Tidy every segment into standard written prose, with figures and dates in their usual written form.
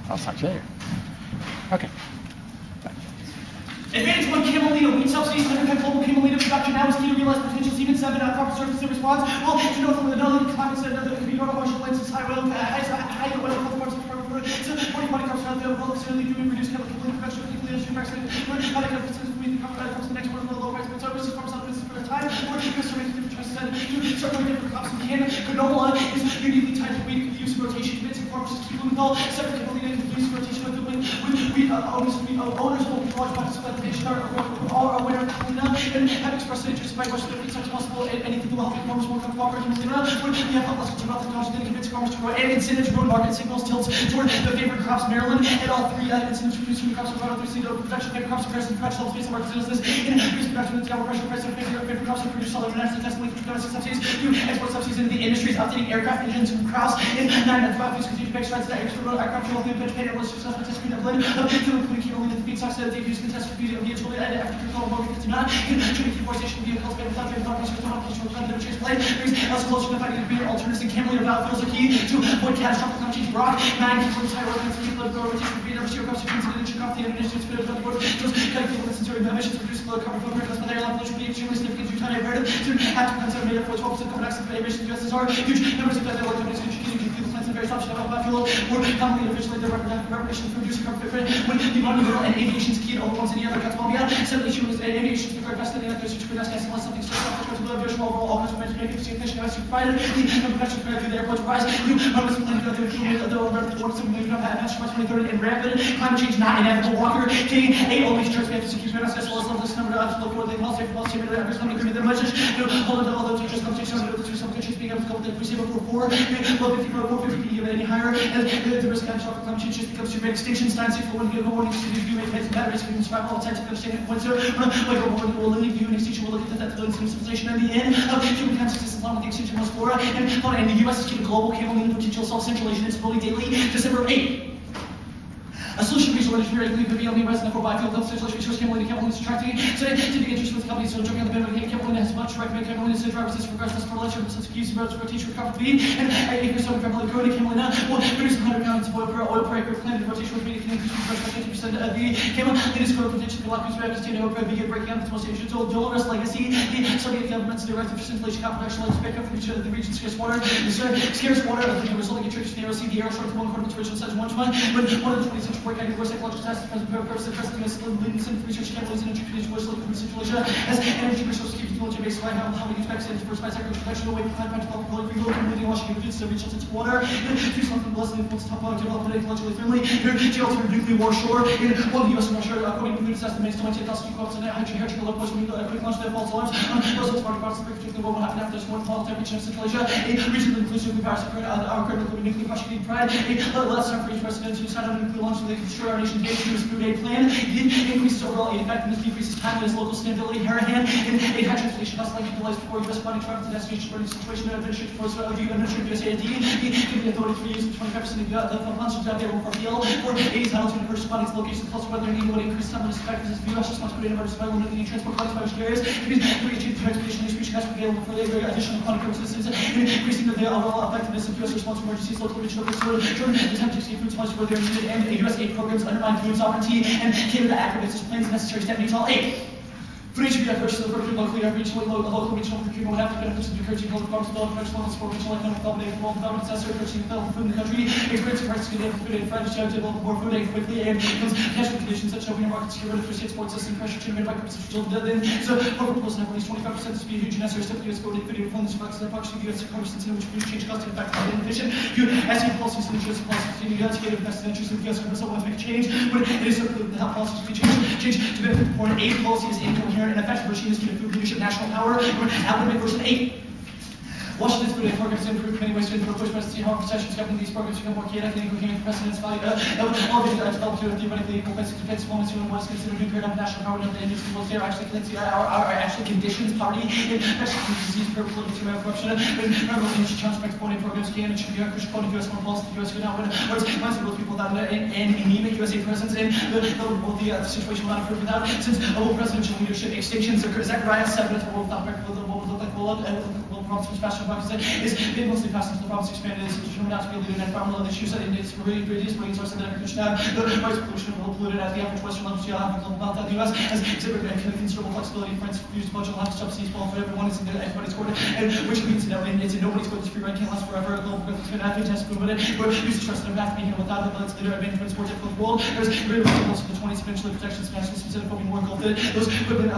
I'll talk to you later. Okay. Advantage 1 camelina, wheat subsidies, 100% global camelina production now is key to realize potential. Even 7 corporate services in response. Well, you know, from another climate set, another could be normal martial places, high oil, high oil, parts of so 40 money comes out there, well, certainly doing reduced chemical production, particularly as you vaccine, how they can consider the comes the next one for the low price, but services from some business for a time, or because so many different choices, and certainly different crops in Canada. Canola is uniquely tied to wheat, use rotation, convincing farmers to keep moving all separate camelina and use rotation with wheat owners will be large participation are aware of camelina and have expressed interest by much different such possible anything that will help farmers more come forward camelina. We have helped us about the technology that convince farmers to grow and incentives grow market signals tilts toward the favorite crops Maryland and all three incentives producing crops are through single production favorite crops present production helps based on market business and increase production and downward pressure price of favorite crops and produce solid international testimony through domestic subsidies through export subsidies in the industries updating aircraft engines and crops and 9 and 5 please continue to make strides that export aircraft fuel and vegetarian was successful test screen of blend to include camelina the feedstocks that they use can test for beauty of the actually and after control of what not contributing deforestation vehicles by without their darkness with non-cultural trend that change play brings us closer to finding greener alternatives and camelina biofuels are key to avoid catastrophic climate change rock 9 from high organics and people grow rotation for greener zero cost considered in Chicago the initiatives for the board just connecting with necessary emissions reduce the carbon footprint of the airline pollution being extremely significant due to time imperative to have to consider made up for 12% carbon dioxide emissions USSR huge numbers of other companies contributing to fuel plants and various options of biofuel or commonly officially the reparation for reducing carbon footprint when the environmental and aviation is key to all ones any other Colombia certainly issue is aviation is the best thing that there's greenhouse gas unless something so overall customer education efficient gas provided the production through the airports rise and rapid climate change not inevitable walker K always trust me to keep greenhouse gas levels of this number of local they policy for policy and every time agree the message hold on all the just come to some countries being able to come to we say before 450 even any higher and the risk of climate change just becomes too great extinction signs if one give a warning to do make batteries we can survive all the time to understand it points like a warning will leave you and extinction will look at that to civilization in the end of human consciousness along with the extinction of flora and the US is keeping global camelina potential solve Central Asian instability daily December 8. A solution resource engineering could be only resident for biofuel self-sufficient resource camelina is attracting. So to the interest with companies so jumping on the bandwagon camelina has much recommend camelina to drive resistance for grass fertilizer and such use of rotation for copper feed and acres of camelina growing camelina will produce 100 pounds of oil per acre planted rotation with media can increase by 50% of the camelina is growth potential to lock these records to vegan breaking down the most ancient Dolores legacy the Soviet government's directive for centralization copper production like spec up from each other the region's scarce water scarce water of the resulting in churches narrow sea the arrow short of 1 quarter of the original size 1 but one of the 20th century work for psychological tests for the purpose of presenting us leading research capitalism and introducing which looking from Central as energy resources keep technology based on how we use vaccines for spice agriculture protection away from climate change quality free local moving Washington goods to reach out to water and choose something less than influence top water development ecologically friendly here to alter nuclear war shore in one of the US and Russia according to food estimates to 10,000 quotes and hydrogen low post quick launch that false alarms those smart parts of particularly what will happen after this one fall temperature in Central Asia a regionally inclusive virus our critical nuclear Washington pride less time for each president to decide on nuclear launch so they can destroy our nation's base food aid plan. It increases overall aid effectiveness, decreases timeliness, local sustainability, Harahan, and aid high transportation costs likely delays before U.S. funding travel to destination burning situation and administrative force of the administrative USAID. Give the authority for use of 25% of the funds out there for appeal or aid entitled to purchase funding locations close to whether any would increase timeliness effectiveness of U.S. responsibility and survival and limiting transport costs by which carriers. Increasing transportation distribution has available for the additional funding purposes and increasing the overall effectiveness of U.S. response to emergencies, local regional consumer, children attempt to escape food supplies where they're needed and U.S. aid programs undermine food sovereignty and Canada activists plans necessary step needs all 8. For each of you, purchase of the procurement locally, regional procurement would have to benefit from encouraging public farms to develop production levels for regional economic development and world development necessary purchasing available food in the country, experience prices can enable food aid friends to develop more food aid quickly and cash conditions such as opening markets to get rid of state sports system pressure to made by competition so over close to at least 25% to be a huge necessary step to U.S. food aid funds flex the function of U.S. commerce and which produce change cost and effect and efficient. You asking policies and insurance policies in the U.S. to get invested interest in the U.S. government so want to make a change, but it is certainly the health policies to be changed to benefit the poor and aid policy is incoherent and effective regime is to food leadership national power. Applicant version 8. Washington's food aid programs improve many ways to improve push presidency. However, sessions governing these programs become more chaotic and incoherent. Precedents value all these developed to a theoretically equal basic defense moments when what is considered a new paradigm of national power and the Indians people there actually are actually conditions poverty and infectious disease purple political corruption and revolution challenge back foreign programs can and should be crucial point of US foreign policy the US could not win whereas most people without an anemic USA presence and the situation will not improve without since presidential leadership extinctions Zechariah 7 world without record will look like world and will promise much faster production of Pakistan is been mostly passed into the province expanded is determined not to be able to do net environmental issues and it's really bringing source of the noise pollution will polluted at the average Western level to about that the US has exhibited considerable flexibility for its use budget allowance subsidies for everyone is in everybody's court and which means it's in nobody's court. This free ride can't last forever. Global growth has been fantastic, but use the trust and impact being without it, but it's later advantage for the world. There's really most of the 20s eventually protections national specific will be more engulfed in those equipment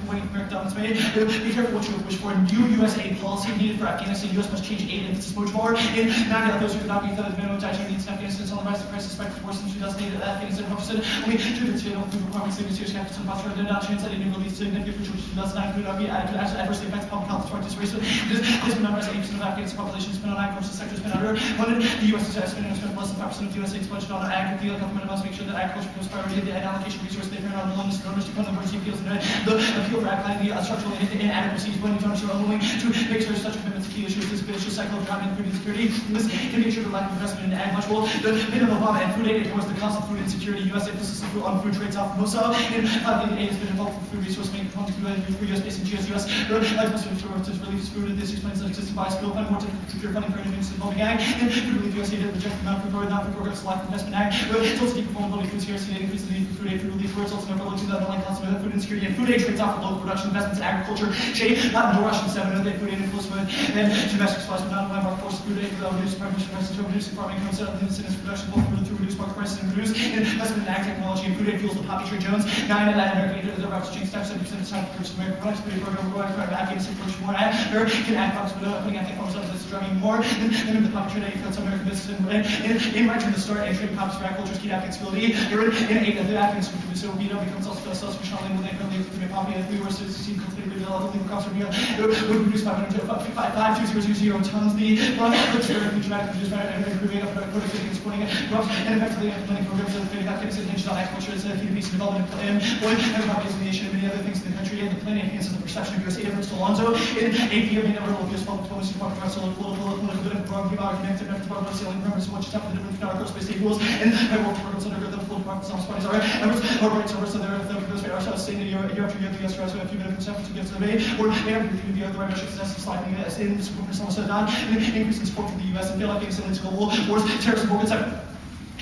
waiting for American dominance made. Be careful what you wish for. New US aid policy needed for Afghanistan. US must change aid emphasis much more. In 90 of those who could not be the minimum dietary needs in Afghanistan on the rise of crisis expected worse than 2008 at Afghanistan 100%. Only 2% of food requirements in the serious capital and posture did not translate into release significant which 2009 could not be adequate adversely affects public health as race. This number is 80% of Afghanistan population spent on agriculture sectors spent under funded. The US is spending less than 5% of the USA's budget on agriculture. The government must make sure that agriculture becomes priority and allocation resources they turn on the longest donors to fund the emergency appeals and the appeal for outlining the structural inadequacies when donors are unwilling to make sure such commitments to key issues this vicious cycle of economic food insecurity. This can make sure the lack of investment in ag much will the minimum Obama and food aid towards the cost of food insecurity. US emphasis on food trades off MOSA and the aid has been involved with food resource making from US based in GSUS. Life must be to relieve food and this explains the existing bias bill fund more to secure funding for interventions involving ag and food relief USA did reject the amount of food not food programs lack of investment ag. It's also deep vulnerability food scarcity and increase the need for food aid food relief where it's also never looked to the underlying cost of food insecurity and food aid trades off with local production investments in agriculture. Shape not in Russian 7 of the food aid influence with and domestic supplies but not in our force food aid without reducing prices to reducing farming comes out of the incidence production both through reduced market prices and reduce investment in ag technology and food aid fuels the Poppy Tree Jones 9 in Latin America the routes change tax 7% of time to purchase American products food aid program going to Afghanistan purchase more ag or can ag products without putting ag farmers up this is driving more than the Poppy Tree for some American business and in right from the start and trade crops for agriculture's key Afghan stability in 8 of the Afghans who so becomes also self-sufficient only when they currently to be Poppy if we were to see cultivated developing crops would produce 5,200 tons the looks very dramatic reduced by improving up productivity and supporting it and effectively implementing programs that have Afghanistan hinged on agriculture as a key piece of development and economic the nation and many other things in the country and the planning enhances the perception of US aid efforts to Alonzo in AP of never will US public policy department for so political connected methods about sailing programs so much tough the different aerospace equals and work programs under the political department some bodies are efforts or rights over so there are those are also staying year after year the US so a few minutes after to get to the bay or they have the other right measures as sliding in support for some so down and increasing support for the US and feel like it's into global wars terrorism war etc.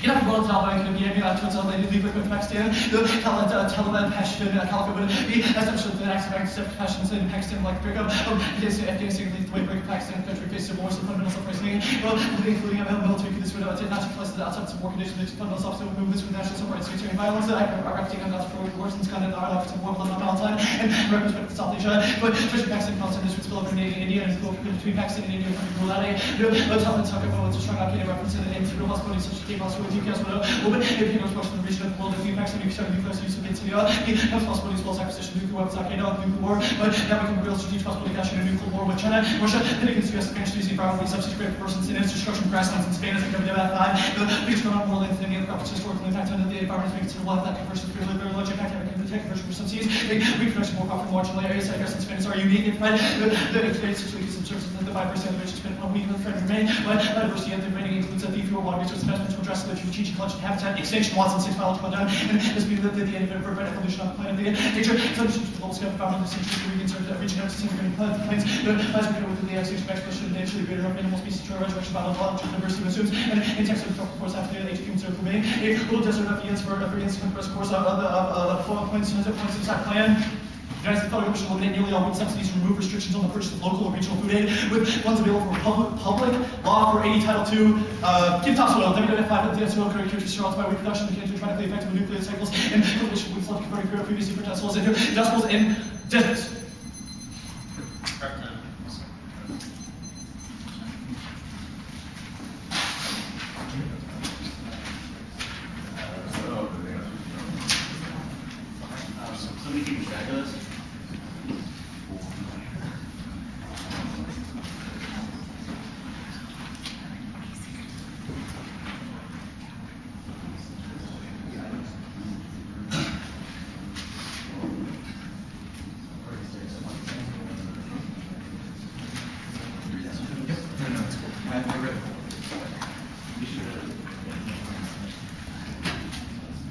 You know, world Taliban can be to its own lady leave with Pakistan. The Taliban passion caliphate would be as I'm sure the next passions in Pakistan like break up Afghanistan leads the way break Pakistan country faces civil wars and fundamental self-rising. Well, including military this would not take place the outside some more conditions to fundamental self movements with national civil rights security violence that I taken out for wars and kind of our life to war on Palestine and represent South Asia. But especially Pakistan Palestine this would spill over Canada and India and go between Pakistan and India from Rulade. Let's talk about what's a strong Afghan reference in the name of real possibilities such as K-Boss details but if you know much from the region of the world, if you actually start nuclear use of India, it has possibilities as well as acquisition of nuclear weapons, nuclear war, but now we can real strategic possibility of a nuclear war with China, Russia, then against the US, Spanish, using environmentally subsidies created persons in infrastructure and grasslands in Spain as a government of that the biggest around the world and any other profits historical impact on the environment is considerable that conversion for very large impact having the tech conversion for some seas, reproduction more profit marginal areas, I guess in Spain are unique, right? The experience is some services that the 5% of which has been a week with friend remain, but diversity of the remaining includes a fuel water resource investment to address the strategic collection habitat extinction lots and 6 biological down and this means that the end of urban evolution on the planet the nature solutions to the global scale found in the century to reconserve that region of disintegrating planes the plasma within the extinction of exploration of naturally greater animal species to a resurrection biological diversity assumes and in text of the course after the age of conserve remaining a little desert of the for every incident course of the flow points in the plan. The United States Federal Commission will eliminate nearly all food subsidies and remove restrictions on the purchase of local or regional food aid with funds available for public law for 80 Title II, give topsoil, WWF5, the soil characteristics surrounded by reproduction, mechanically dramatically effective nuclear cycles, and cultivation with flood converting previously for decibels in deserts. Somebody keep track of this?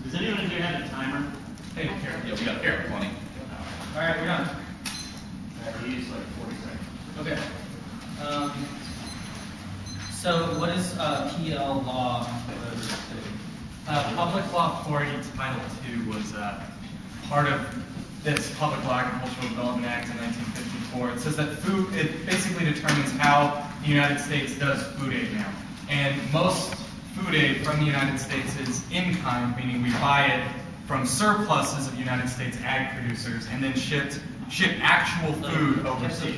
Does anyone in here have a timer? Hey, here. Yeah, we got here, 20. All right, we're done. We use like 40 seconds. Okay. So what is PL law? Public Law 40, Title II was part of this Public Law Agricultural Development Act in 1954. It says that it basically determines how the United States does food aid now. And most food aid from the United States is in kind, meaning we buy it from surpluses of United States ag producers and then ship actual food overseas.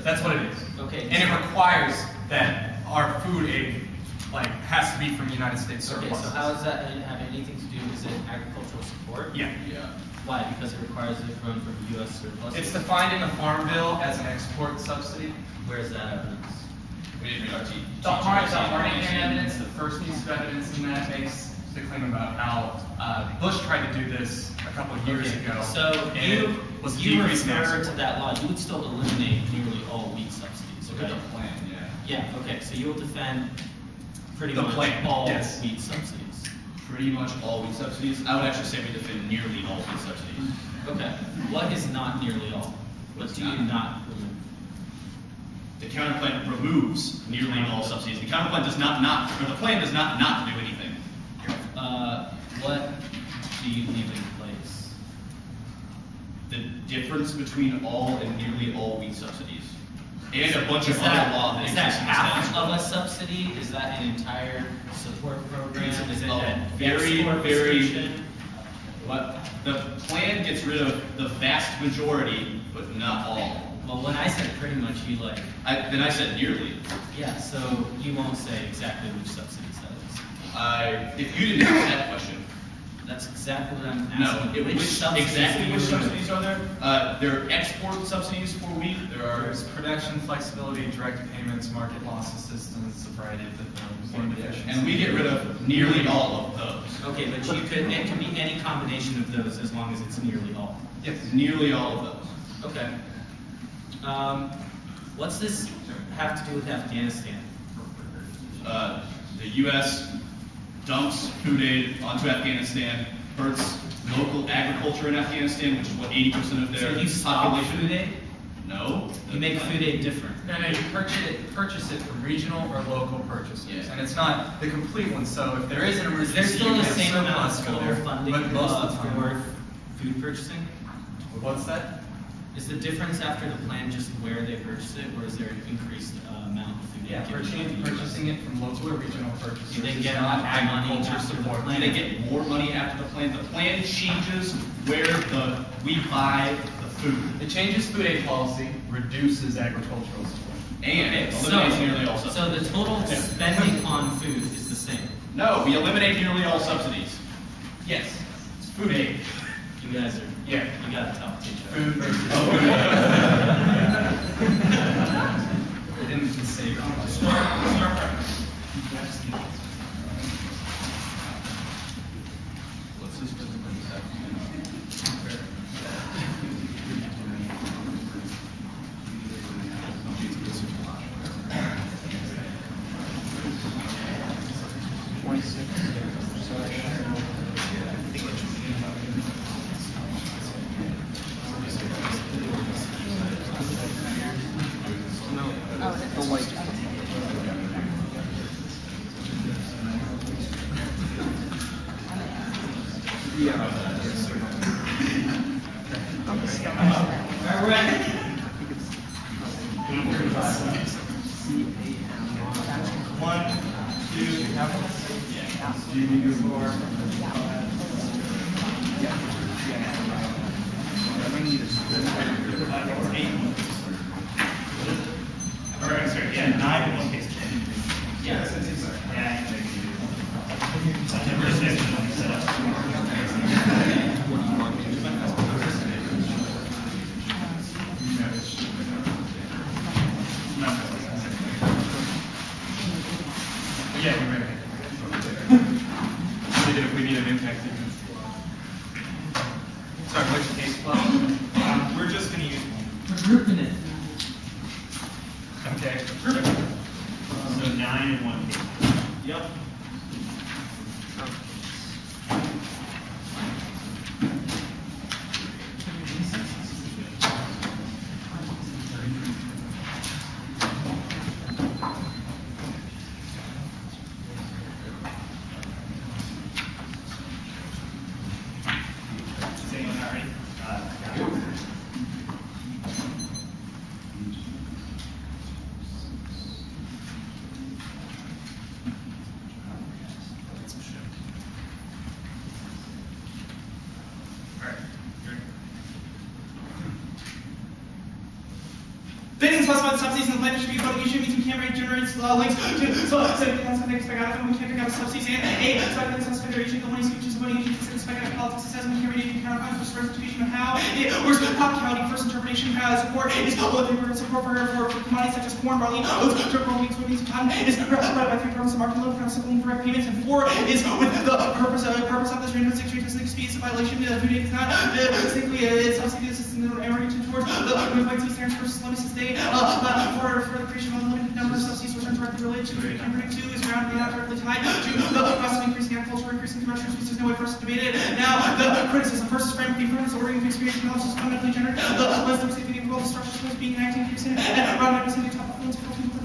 That's what it is. Okay. And it requires that our food aid has to be from United States surplus. Okay, so how does that have anything to do with agricultural support? Yeah. Why? Because it requires it from U.S. surplus? It's defined in the Farm Bill as an export subsidy. Where is that evidence? We didn't read our The Harding evidence, the first piece of evidence in that makes the claim about how Bush tried to do this a couple of years ago. So and you refer to that law. You would still eliminate nearly all wheat subsidies, Look right? at the plan, Yeah, okay, so you will defend pretty The much plan, all yes. wheat subsidies. Pretty much all wheat subsidies. I would actually say we defend nearly all wheat subsidies. Okay, what is not nearly all? What do you not remove? The counterplan removes nearly all subsidies. The counterplan does the plan does not do anything. What do you leave in place? The difference between all and nearly all wheat subsidies. And a bunch Is of that- other law that Is that exists in half this of a subsidy? Is that an entire support program? Is it a very, export very- restriction? What? The plan gets rid of the vast majority, but not all. Well, when I said pretty much, you like, Then I said nearly. yeah, so you won't say exactly which subsidies that is. If you didn't ask that question, That's exactly what I'm no. asking. Which subsidies Exactly do you which remove? subsidies are there? There are export subsidies for wheat. There's production flexibility, direct payments, market loss assistance, a variety of things. And we get rid of nearly all of those. Okay, but it can be any combination of those as long as it's nearly all. Yes. Nearly all of those. Okay. What's this have to do with Afghanistan? The U.S. dumps food aid onto Afghanistan, hurts local agriculture in Afghanistan, which is what 80% of their So you stop population. food aid? No. You make food aid different. No, you purchase it from regional or local purchasers, Yeah. and it's not the complete one. So if there is an Is emergency, there still you the can same amount surplus of go total there, funding but most of the time, for food purchasing? what's that? Is the difference after the plan just where they purchase it, or is there an increased amount of food Yeah, aid given to the US? purchasing it from local or regional purchasers. Do they is get not more money agriculture after the support. plan? They get more money after the plan. The plan changes where we buy the food. It changes food aid policy, reduces agricultural support. And Okay, eliminates nearly all so subsidies. the total spending on food is the same. No, we eliminate nearly all subsidies. Yes, it's food aid. You guys are, Yeah. you gotta talk to each other. Food versus. I didn't just say What's this difference? Alright, we're ready. One, two, or sorry, yeah, 9 in one case. Yeah. Yeah. Number 6 is only set up. Yeah, you're right. If we need an impact statement. Sorry, which case flow? We're just going to use one. We're grouping it. Okay. So 9 in one case. Yep. specify the subsidies in the plan distribute voting issue means we can't generate links to so something expect out of them, we can't pick out subsidies and A, specify the subsidy variation, the money speeches of voting issue, expect out of politics, it says we can't read counter conflicts for interpretation of how it works with practicality, first interpretation of how support is what they were support for commodities such as corn, barley, oats, turkey, wheat, soybeans, cotton is provided by 3 programs of market loan, simple direct payments, and 4 is with the purpose of this random speeds of violation of food aid is not simply a subsidy system oriented towards the movement standards versus limits to stay for the creation of a limited number of subsidies which are directly related to food and predict 2 is around not directly tied to the cost of increasing agriculture, increasing commercial species. There's no way for us to debate it. Now, the criticism versus frame of difference, ordering of experience analysis fundamentally gendered. The list of safety and quality structures was being enacted in around 90% of top performance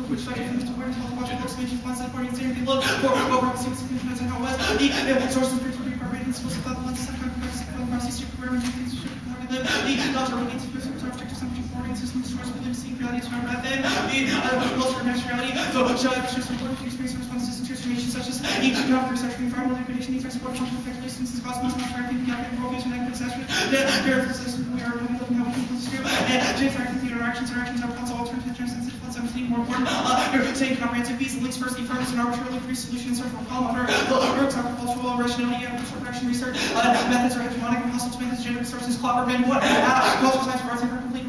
which like if it's aware to watch approximation plans according to the look for over 6 depends on how it was. The sources of the incorporated supposed to the lens second process to program things should the doctor relates to the objective assumption forming system source within seeing values from rather than the culture and naturality. So just important to experience responses to transformation such as economic research and environmental degradation, these are support functional effective instances cosmos not tracking the active worldviews and active assessment. The verifiable system we are looking at how we can construe and interacting the interactions are console alternative sensitive 17 more important. Saying comprehensive fees and links first firms and arbitrarily free solutions are from column under works agricultural rationality and production research methods are hegemonic and hostile to methods gender sources clobberman what cultural science for complete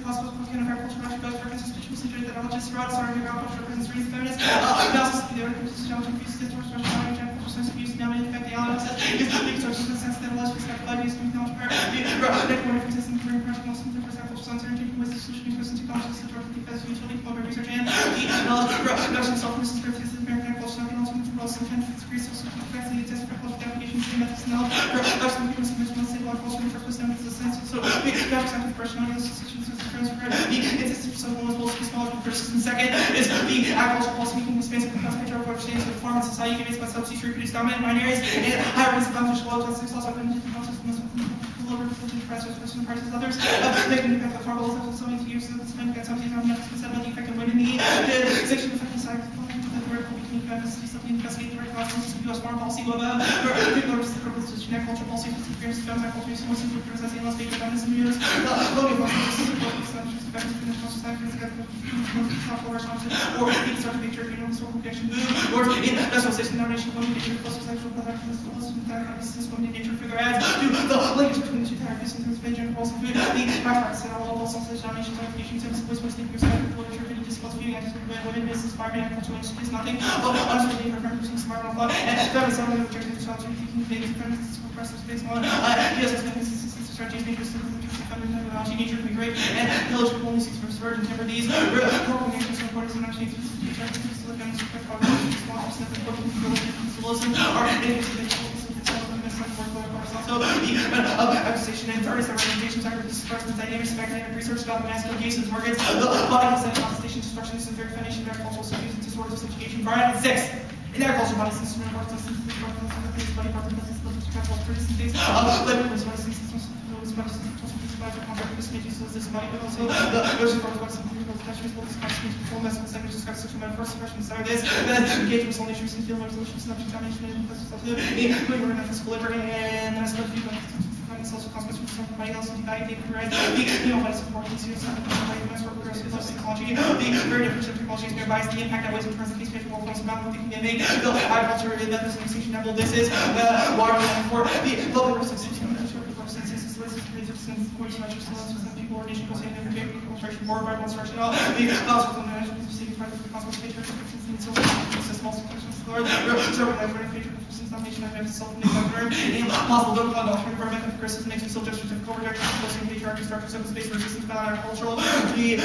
possible kind of agriculture goes for constitutions and technologists throughout starting agriculture presence reads feminist analysis of the articles challenging fees systems rationality and cultural science abuse now in effect the analysis is the sources of sense that allows respect by use of knowledge power the one consistent for practical something for example science and with the solution to present technologies that are the best utility for research and the knowledge production software systems for American culture and also for also can increase social capacity test for cultural applications and methods knowledge production people some stable culture and purpose and the sense so big background of personality institutions is transfer the instance for some multiple small persons and second is the agricultural policy making expansive and patriarchal understandings of farm and society based on subsidies reproduce dominant binaries and higher rates of beneficial low justice also been into the process lower prices versus prices others making the farm laws of so many years and spending that subsidies on methods instead of the effective way to the section of the side investigate the right consequences of U.S. foreign policy of the purpose of genetic culture policy for the experience of feminine culture so most of the as unless they feminism use voting for or it start to make sure you know historical connection or in that's what station nomination women nature plus sexual production is women nature figure adds to the linkage between the two therapies in terms of gender policy food the practice and all also station nominations applications and voice wasting percent of literature video discourse viewing women business farming agriculture industry is nothing but honestly for referencing smart on thought and feminist on the objective to solve thinking things feminists progressive space on yes strategies interested in the feminine technology nature to be great and pillage only seeks for surge and temper these corporal natures and importance and actually accusation and artists and recommendations are dispersed in dynamics of research about the masculine cases targets the body set contestation destructions and very foundation of agricultural subjects and disorders of subjugation. Variety 6 in agriculture body system and work systems body part of the capital producing things living with body systems this body but also the notion for what's attachments will discuss full mess and second discuss sexual metaphors questions are this engagement with all natures and field resolutions and domination and including we're in physical labor and then I suppose you social consequences for somebody else and value data right what is important to progressive psychology the very different technology is nearby the impact that ways in terms of case more points about what they can make the agriculture methods and extinction level this is water for the local substitution people or nation goes in every day construction board by construction all the hospital management receiving part of the consultation and so system also questions for the serving that very feature nomination of self-made governor and possible don't call alternative government of Christmas makes me so just certificate rejection posting patriarchy structures of space resistance violent agricultural the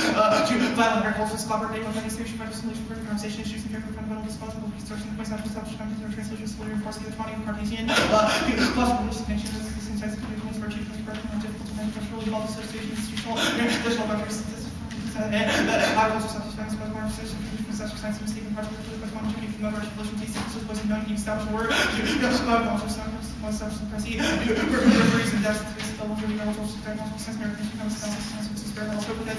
violent agricultural collaborating with administration by solution for conversation issues and care for fundamental disposable research and the place after establishment of the translation school reinforcing the autonomy of Cartesian plus religious connection of the same size of communities for achievement of more difficult to manage really well association institutional traditional boundaries and agricultural substance by more association such science and mistaken parts of the political economy from other religion these things was known to establish word agricultural substance pressy referees and that's the longer agricultural sense American becomes which is very also with the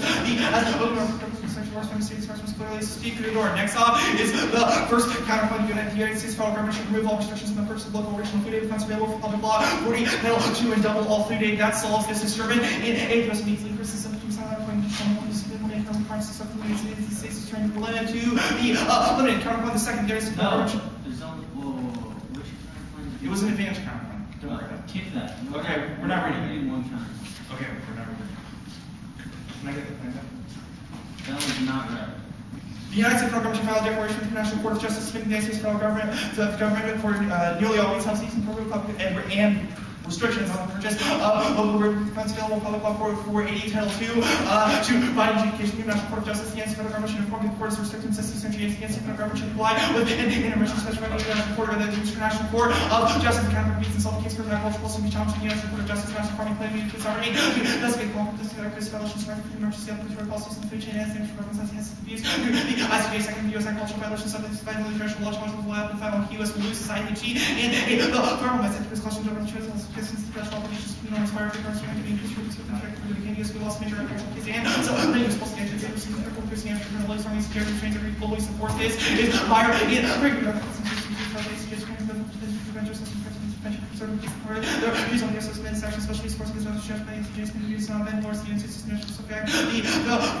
as the open sexual works from the state source was clearly speak through the door. Next off is the first counterpoint unit here. It states federal government should remove all restrictions on the purchase of local original food aid funds available for public law 40 title 2 and double all food aid that solves this disturbance in 8 US means increases of 2 according to Francis of the United States is trying to limit to the limited counterpoint, the secondary support. No, there's only, whoa, which counterpoint? It was an advanced counterpoint. Don't worry about it. Keep that. Okay, we're not reading reading one time. Okay, we're not reading. Can I get the plan back? That was not read. The United States federal government shall file a declaration with the International Court of Justice to the United States federal government for nearly all retail season public and restrictions on the purchase of local defense available public law 480 Title 2 to provide adjudication to the International Court of Justice. The federal government should inform the court of restrictions necessary against the federal government should comply with intermission specified in the International Court of the International Court of Justice. The counter beats and solve the case for the agricultural will be challenged in the International Court of Justice. National farming plan means for sovereignty. Investigate law for this Chris violations right for the emergency of the policies and food chain and national governments as abuse. The ICJ second U.S. agricultural violations of the international law challenge will have the final U.S. will lose society and the federal message was questioned over the truth and suggestions to special obligations to be inspired for the to be increased for the effect of the U.S. we lost major agricultural case and so many supposed to get to receive the critical Christian after the police army security trains every fully support this is higher in regular the views on the assessment section, especially sports against other chefs by NCJs can be used on then North United States National Subject. The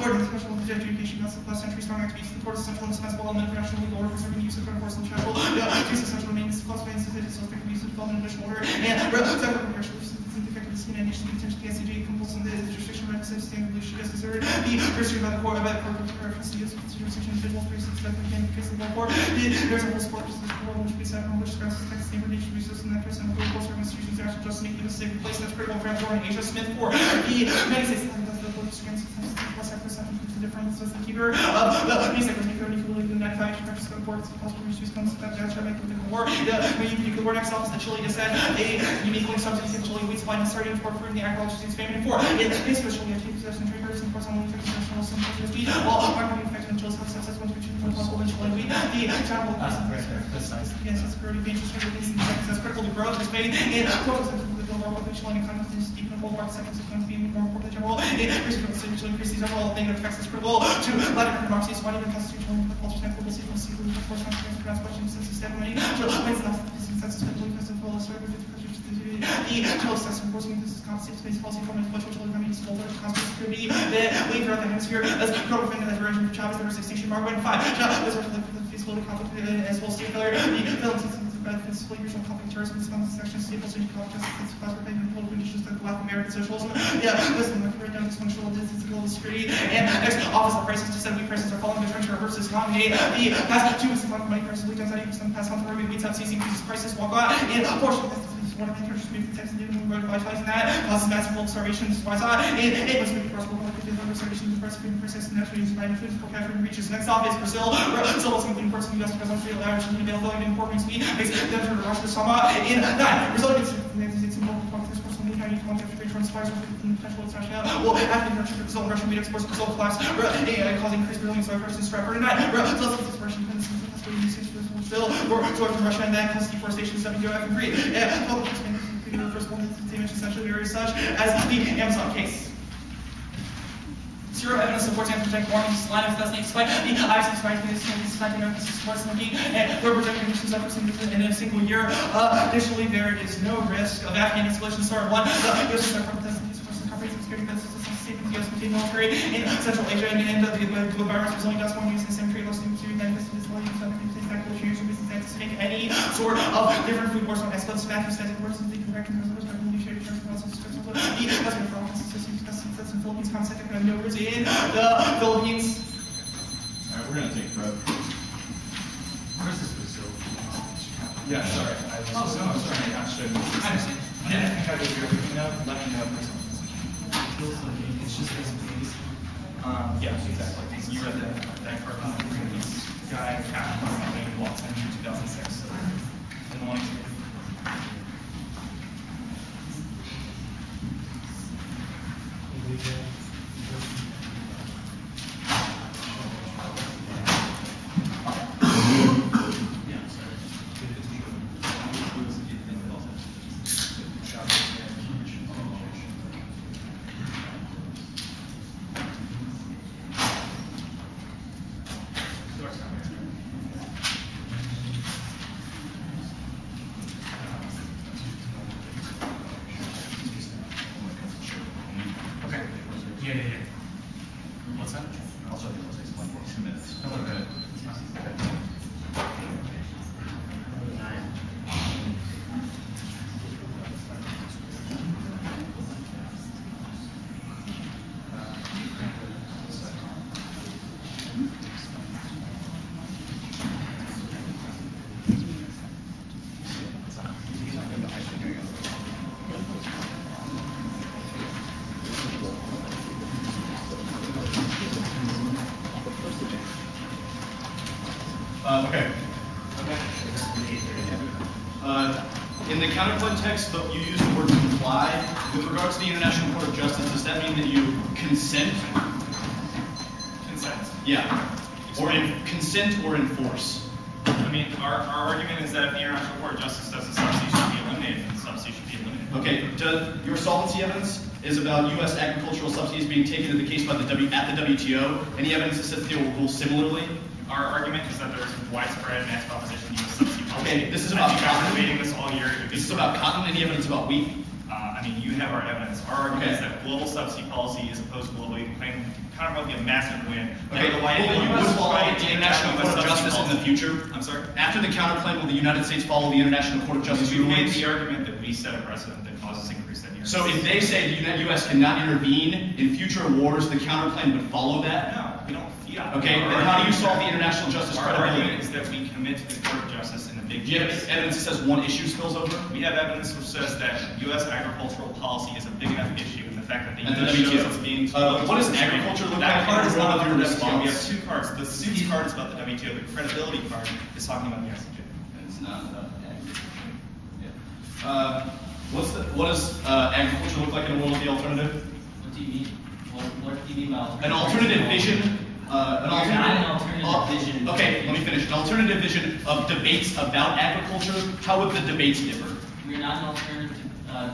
Court of Special Education, that's the last century strong activities. The Court of Central and Dispensable Element of National Legal Order preserving use of universal chapel. The case of central maintenance, classified instituted, so effective use of development of order, and several commercial effective skin and issue detention. The NCJ compulsion the jurisdiction requisite standard leadership as deserved. The jurisdiction by the court of reference to jurisdiction individuals precinct that became the case of the court. There's a whole sport which we said on which grounds the text neighbor nature resource and that person of the course of institutions to actually just make it a safe place that's critical for everyone in Asia Smith for the United States the police against plus represent the difference as the keeper of the music was making equally the 95 practice of courts possible reduce comes to that judge make the war the war next office that Chile just said a uniquely substance in Chile wheat supply and starting to for the agriculture states famine for it especially a possession traders and course on the international some feet while marketing effect in Chile's success one which is possible in Chile wheat the example yes it's very dangerous for the things that's critical to growth is made in focus on the global Chilean economy is deep in the whole market sectors is going to be more important than general increase these overall negative effects is critical to Latin democracy is why even constitutional culture and global civil civil force consequences for questions since stability to wins not consensus critical because of all serving the Chile system enforcement this is constant space policy from which Chile economy is full of constant security the lead throughout the hemisphere as co-defendant as version of Chavez there was extinction mark 1 5 this was the feasibility conflict as well state failure the villains benefits regional conflict terrorism response section stable social justice class repayment political conditions to Black American socialism this is the right down dysfunctional global security and next office of prices just said wheat prices are falling the trend to reverse this economy the past 2 weeks of money prices wheat times 90% past month Ruby wheat subsidies increases prices walk out and unfortunately this is one of the interests of the text and even revitalizing that causes massive global starvation this is why it's hot and it was really possible to the starvation the price of food prices and naturally used by food for category reaches next off is Brazil Brazil was including imports in the US because of the average availability of importing speed makes them to rush the summer in 9 Brazil gets the United States involved with this person in 90 after trade suppliers with potential international well after the Brazil Russian wheat exports Brazil collapse causing increased Brazilian soy prices strap for 9 Brazil this Russian usage for Brazil or from Russia and that causes deforestation 7 and 3 the first one that's essentially very such as the Amazon case. Zero evidence supports anthropogenic warming. This line of doesn't explain the ICE expired this supports linking and representing emissions efforts in a single year. Additionally, there is no risk of Afghan installation. Start one. The U.S. comprehensive security U.S. military in Central Asia and the virus was only just one use in the same trade laws to manifest disability to make any sort of different food wars on experts, Matthew static words, and the correct the Philippines concept of no words in the Philippines. Alright, we're gonna take a break. Chris is Brazil. Yeah, sorry. Sorry. I should. I understand. I think I would do everything now. Let me know if there's something. It's just this piece. Yeah, exactly. You read that part about this guy, Captain Company, walked in 2006. So, in the morning. In the counterclaim text, but you use the word comply. With regards to the International Court of Justice, does that mean that you consent? Consent. Yeah. Or consent or enforce? I mean, our argument is that if the International Court of Justice does the subsidy should be eliminated, then the subsidy should be eliminated. Okay. Your solvency evidence is about U.S. agricultural subsidies being taken into the case by at the WTO. Any evidence that says they will rule similarly? Our argument is that there is widespread mass proposition U.S. subsidy policy. Okay, this is about cotton. Debating this all year. This is about cotton. Any evidence about wheat? I mean, you have our evidence. Our argument is that global subsidy policy is opposed globally, kind of like a massive win. Okay, will the U.S. follow the International Court of Justice in the future? I'm sorry? After the counterclaim, will the United States follow the International Court of Justice We've made rulings? the argument that we set a precedent that causes increase that year. So if they say the U.S. cannot intervene in future wars, the counterclaim would follow that? No, we don't fiat. Okay, then how do you solve the international justice Our credibility? argument is that we commit to the Court of Justice in the big Do you have case. evidence that says one issue spills over? We have evidence which says that U.S. agricultural policy is a big enough issue, and the fact that the And U.S. the shows WTO. it's being What does agriculture look That like? card is not about the Response. WTO. We have two cards. The suits card is about the WTO. The credibility card is talking about the ICJ. It's not about what does agriculture look like in a world of the alternative? What do you mean? What do you mean by alternative? An alternative vision. Not an alternative vision. Okay, let me finish. An alternative vision of debates about agriculture. How would the debates differ? We're not an alternative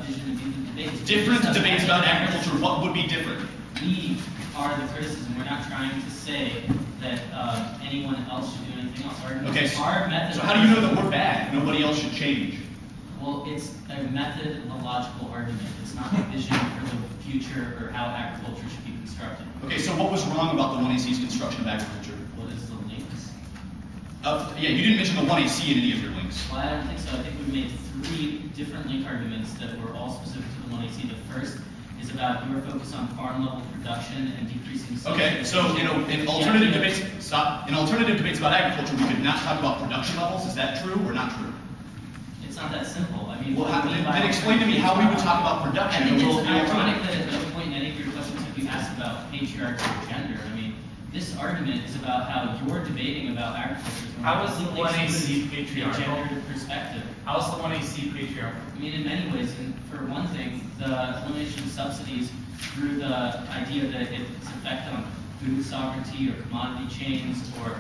vision of the debates. Different debates about agriculture. What would be different? We are the criticism. We're not trying to say that anyone else should do anything else. Okay. Our method. So how do you know that we're bad? Nobody else should change. Well, it's a method, a logical argument. It's not a vision for the future or how agriculture should be constructed. Okay, so what was wrong about the 1AC's construction of agriculture? What is the links? Yeah, you didn't mention the 1AC in any of your links. Well, I don't think so. I think we made 3 different link arguments that were all specific to the 1AC. The first is about your focus on farm level production and decreasing. Okay, so in alternative debates, stop. In alternative debates about agriculture, we could not talk about production levels. Is that true or not true? It's not that simple. I mean, Well, what do you mean by then explain to me how we would talk about production. I think in a it's world of the ironic alternative. that at no point in any of your questions have you asked about patriarchy or gender. I mean, this argument is about how you're debating about agriculture. How is the Completely 1AC excluding patriarchal? a gendered perspective. How is the 1AC patriarchal? I mean, in many ways, and for one thing, the elimination of subsidies through the idea that its effect on food sovereignty or commodity chains or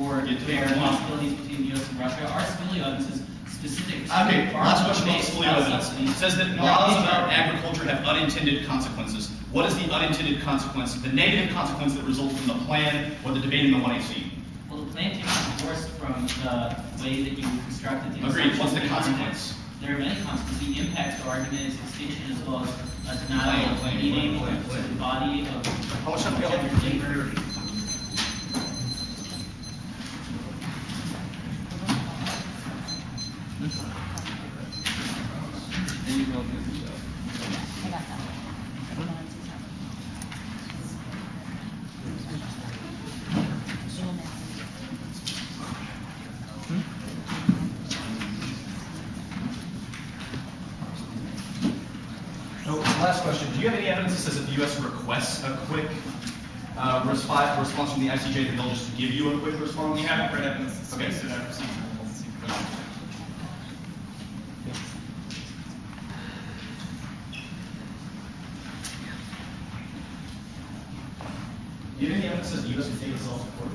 war fair possibilities between the U.S. and Russia are civility evidences specific to Okay, last question about farm-based spolio evidence. subsidies. It says that Not laws patriarchy. about agriculture have unintended consequences. What is the unintended consequence, the negative consequence that results from the plan or the debate in the 1AC? Well, the plan takes divorce from the way that you constructed the Agreed. What's the assumptions. consequence? There are many consequences. The impact to argument is extinction as well as a denial of being able to embody of How much time do we have? gender labor. I got that. So, last question. Do you have any evidence that says if the U.S. requests a quick response from the ICJ, that they'll just give you a quick response? We haven't read evidence that Okay. speaks to that procedure. Do you have any evidence that the U.S. would take itself to court?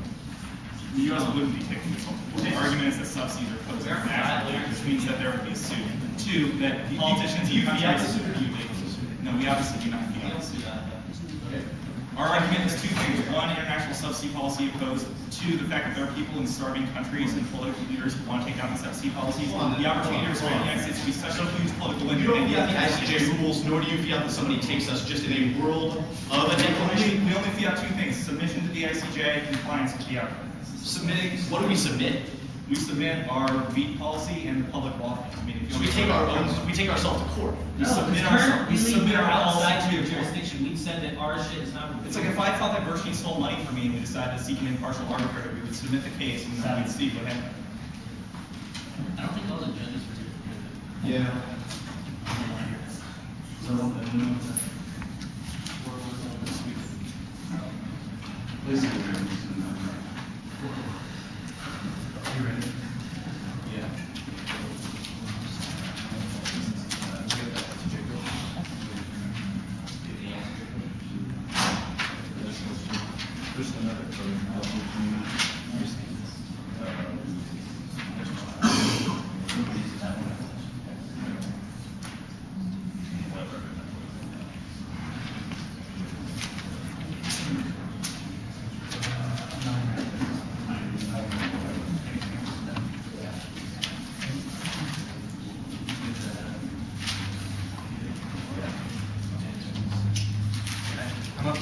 The U.S. wouldn't be taking this. The argument is that subsidies are posed nationally, which means that there would be a suit. 2, that politicians Do you in fiat the countries. suit or do you make the suit? No, we obviously do not We fiat. don't see that. Okay. Our argument is 2 things. 1, international subsidy policy opposed. 2, the fact that there are people in starving countries and political leaders who want to take down the subsidy policies. The opportunity to restore the United States to be such a huge political You don't entity. fiat the ICJ rules, nor do you fiat that somebody takes us just in a world of a declaration. We only fiat 2 things: submission to the ICJ, compliance with the outcome. Submitting, what do we submit? We submit our wheat policy and the public law. I mean, if So you we take ourselves to court. We submit our We submit our outside policy your to your jurisdiction. We've said that our shit is not. It's like if I thought that Berkshire stole money from me and we decided to seek an impartial arbitrator, we would submit the case and then we'd see what happened. I don't think all the judges were here. Yeah. You ready? Yeah. I'm up.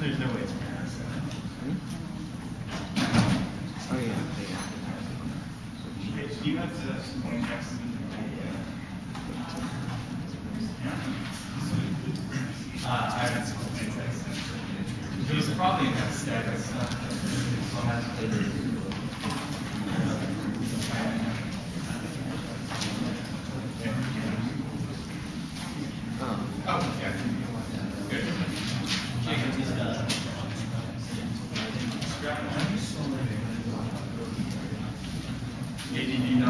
There's no way it's Oh yeah. Do you have the point text? I have some point text. It was probably in that status. Oh, yeah. Good. NDT09.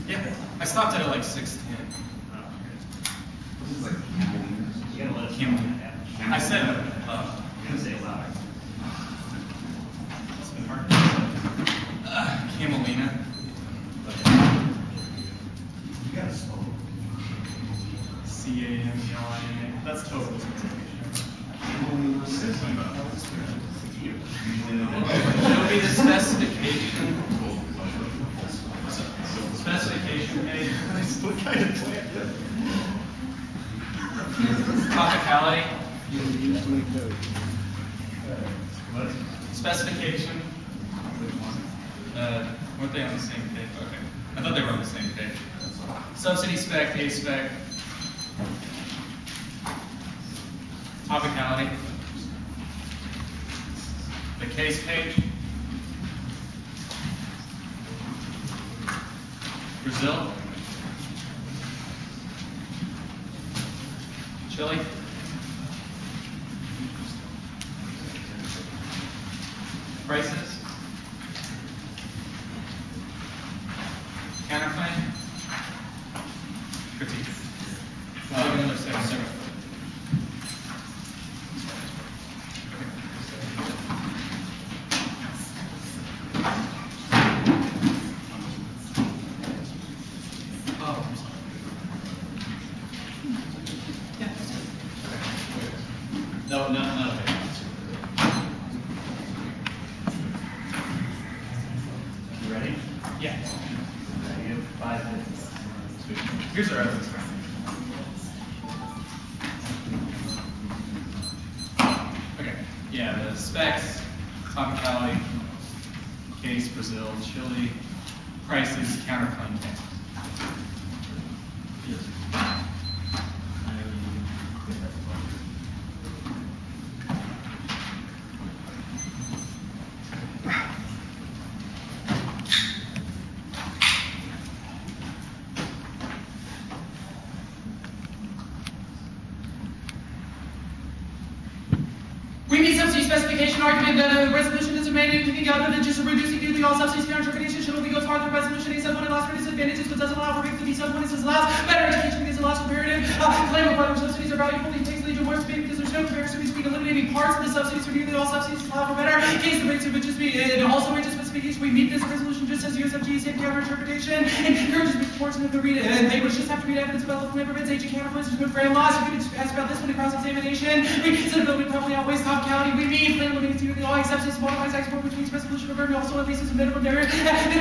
Yeah, I stopped at like 6:10. You gotta let us Camel. know that. I said, You're gonna say it loud. it's been hard. Camelina. You gotta slow. CAMELINA. That's total. It'll be the specification. Specification page. What kind of plant? Topicality. Specification. Weren't they on the same page? Okay. I thought they were on the same page. Subsidy spec, A spec. Topicality. The case page. Brazil. Chile. Prices. Counterclaim. Critique. Another second. No. You ready? Yeah. You have 5 minutes. Here's our evidence. Okay. Yeah, the specs, topicality, case, Brazil, Chile, prices, counterclaim. We meet subsidy specification argument that a resolution is made anything other than just reducing the all subsidies counter interpretation should only go as far as the resolution is one allows for disadvantages but doesn't allow for victim to be someone allows better education because it allows comparative claim of whether subsidies are valuable and takes lead to more speed because there's no comparison between eliminating parts of the subsidies for nearly all subsidies allow for better case the rates of just be and also rates of specification we meet this resolution just as USFG safe counter interpretation and encourages the proportion of the read and they would just have to read evidence about the neighborhoods agent counterpoints to good frame laws if you could ask about this one in cross-examination we consider that we probably outweighs topicality we mean plain limiting to the all exceptions modifies export which means resolution of burden also at least as a minimum there and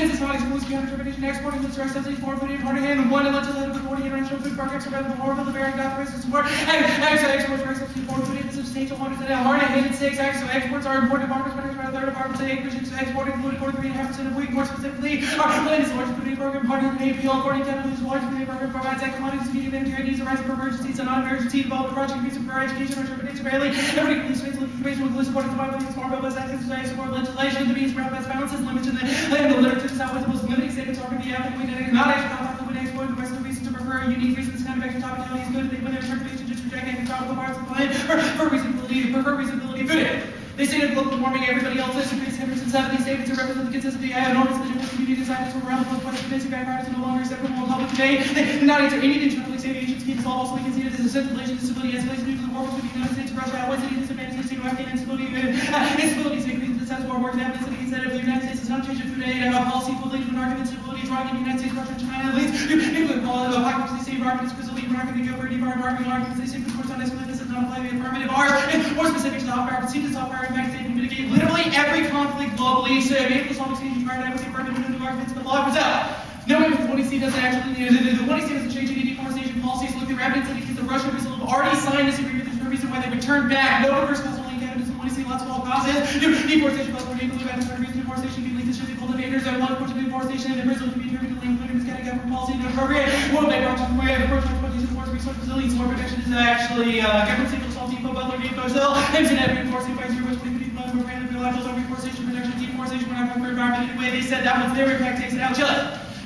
it's as long as rules counter interpretation exporting the direct subsidies forward putting in hard hand and one and legislative authority international food programs around the world of the varying authorized support and export direct subsidies forward putting the substantial quantities in hard hand and 6 so exports are important farmers but around 3rd of farmers and acreage exporting including 43.5% of wheat more specifically our land is a large food program part of the APL according to the large food program provides that commodities immediate humanitarian needs arising from emergencies and non-emergency development project needs for education or interpretation rarely every police space looking information with supporting the Bible is more robust access to support legislation the means best balances limits in the literature is not with the most limiting statements are going to be ethically not actually not exploit the rest of the reasons to prefer unique reasons kind of extra topicality is good they when their interpretation just reject any topical parts of the plan for reasonability of food. They stated global warming, everybody else disagrees. Henderson said these statements are represent the consistency. I have noticed that the community scientists from around the world question basic guidelines are no longer acceptable in public today. They do not answer any internal aviation scheme. It's also conceded as a centralization disability escalation due to the war between the United States and Russia. Outweighs any disadvantage to Afghan instability. Instability is increasing the size of our work and evidence. He said if the United States does not change its food aid policy will lead to an argument stability drawing in the United States, Russia, and China leads to nuclear quality of hypothesis state environment is facility. We're not going to go for any environmental arguments. They say the courts on escalate this does not apply to the affirmative are more specific to the hot fire. Proceed to stop fire and United States can mitigate literally every conflict globally. So if able to solve exchange fire and with the affirmative new arguments, but law was out. No, the 1EC doesn't actually, the 1EC doesn't change any deforestation policies. Look through evidence indicates that Russia and Brazil have already signed this agreement. There's no reason why they would turn back. No reverse causal link evidence. The 1EC lots of all causes. Deforestation plus more equally bad. Deforestation can link to shifting cultivators and one portion of deforestation in Brazil can be driven to link this kind of government policy and appropriate. World Bank project from where the approach to exploitation towards resource resilience more protection is actually government single salt depot butler depot cell. Aims at reinforcing by 0 more random reliable reforestation protection deforestation we're not going for environment anyway. They said that was their impact takes it out. Chile.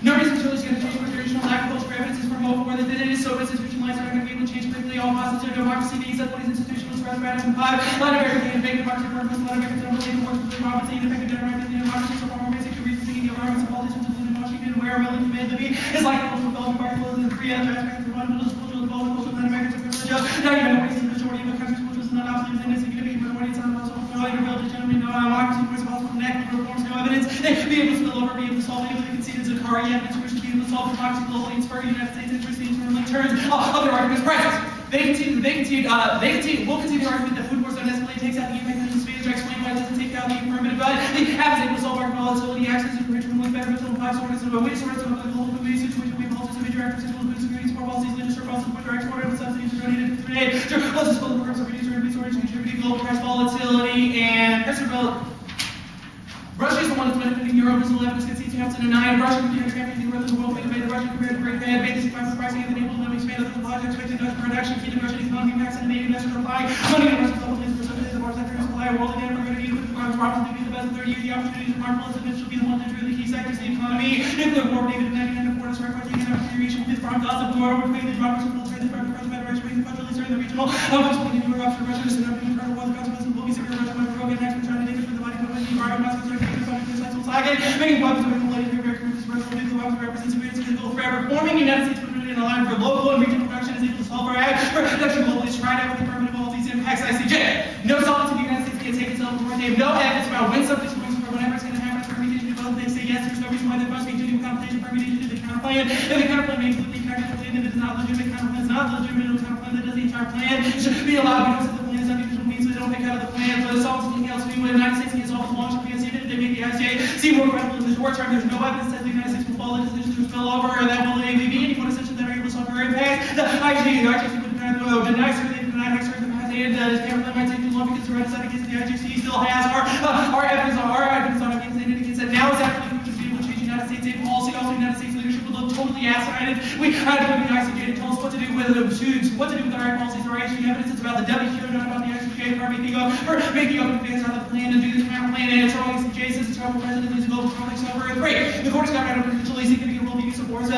No reason Chile's going to change with traditional agriculture evidence is promoted more than it is, so institutionalized are going to be able to change quickly. All positive democracy needs that what is institutionalized rather than 5. Latin American and big democracy workers, Latin Americans don't believe in works with democracy and effective democracy so far more basic to reason thinking the environments and politicians including Washington where a willing command to be is like the most developed particles in Korea, Japan, Rwanda, cultural development, cultural Latin Americans are privileged. Now you know what the majority of the countries which is not obsolete and is significant minority it's not also rebuild a gentleman, no democracy, voice of also connect, reforms, no evidence. They should be able to spill over, be able to solve any of the conceded Zakari evidence, which should be able to solve democracy globally and spur United States interest in internally turns other arguments prices. We'll continue the argument that food wars don't escalate, takes out the impact of the space, to explain why it doesn't take out the affirmative, but the app is able to solve our volatility, access to enrichment, with better mental five sorts of ways, sorts of the global food situation, we policies of major actors, including food security, support policies, leadership, policies, winter export, and subsidies are donated to trade. Let's just build the programs of reducing resource contributing global price volatility and preservability. Russia is the one that's benefiting Europe. Brazil evidence concedes 2009. Russia compared to everything around the world. We made Russia compared to great bad. Made this price pricing and enable them to expand the project, expected industrial production, keeping Russian economy max and made investors apply. Money in Russia's level is percentages of our sector supply. World again, we're going to need with farms profits to be the best in 30 years. The opportunities of marketable incentives will be the one to the key sectors of the economy. Nuclear war, David, 99 quarters, right, taking an opportunity with farm gods of war, we're paying the droppers of military, the farm price better, right, raising culturally, serving the regional. Explaining new eruption of Russia, this is not being part of the consequences will be severe Russia, my program, next, we're trying to take it for the body, but the environment, making weapons of related American nuclear weapons represents a great goal forever. Forming the United States would in a line for local and regional production is able to solve our ag production globally is tried out with the permanent of all these impacts. ICJ. No solid to the United States can't take itself before they have no evidence about when something's going to whenever it's going to happen. Permutation to both. They say yes, there's no reason why there must be doing computation permutation to the counterplan. And the counterplan means that the counterplan if it's not legitimate counterplan is not legitimate. The counterplan that does the entire plan should be allowed. We don't set the plan as unusual means they don't pick out of the plan. So it's almost something else to do with the United States can solve the launch of the they make the ICJ seem more credible in the short term. There's no evidence that the United States will follow decisions to spill over or that will be any one decision that are able to solve our impact. The ICJ would deny certain deny certain and the camera might take too long because the red side against the IGC still has our evidence on against it indicates that now is actually going to be able to change United States aid policy. Also, United States leadership would look totally asinine. We had to go to the ICJ to tell us what to do with our policies. Our ICJ evidence is about the WTO, not about the ICJ. For making up advance on the plan and do this kind of plan. And it's wrong. ICJ says it's wrong. President is global conflicts over. Great. The court has got out of potentially significant role to use of force.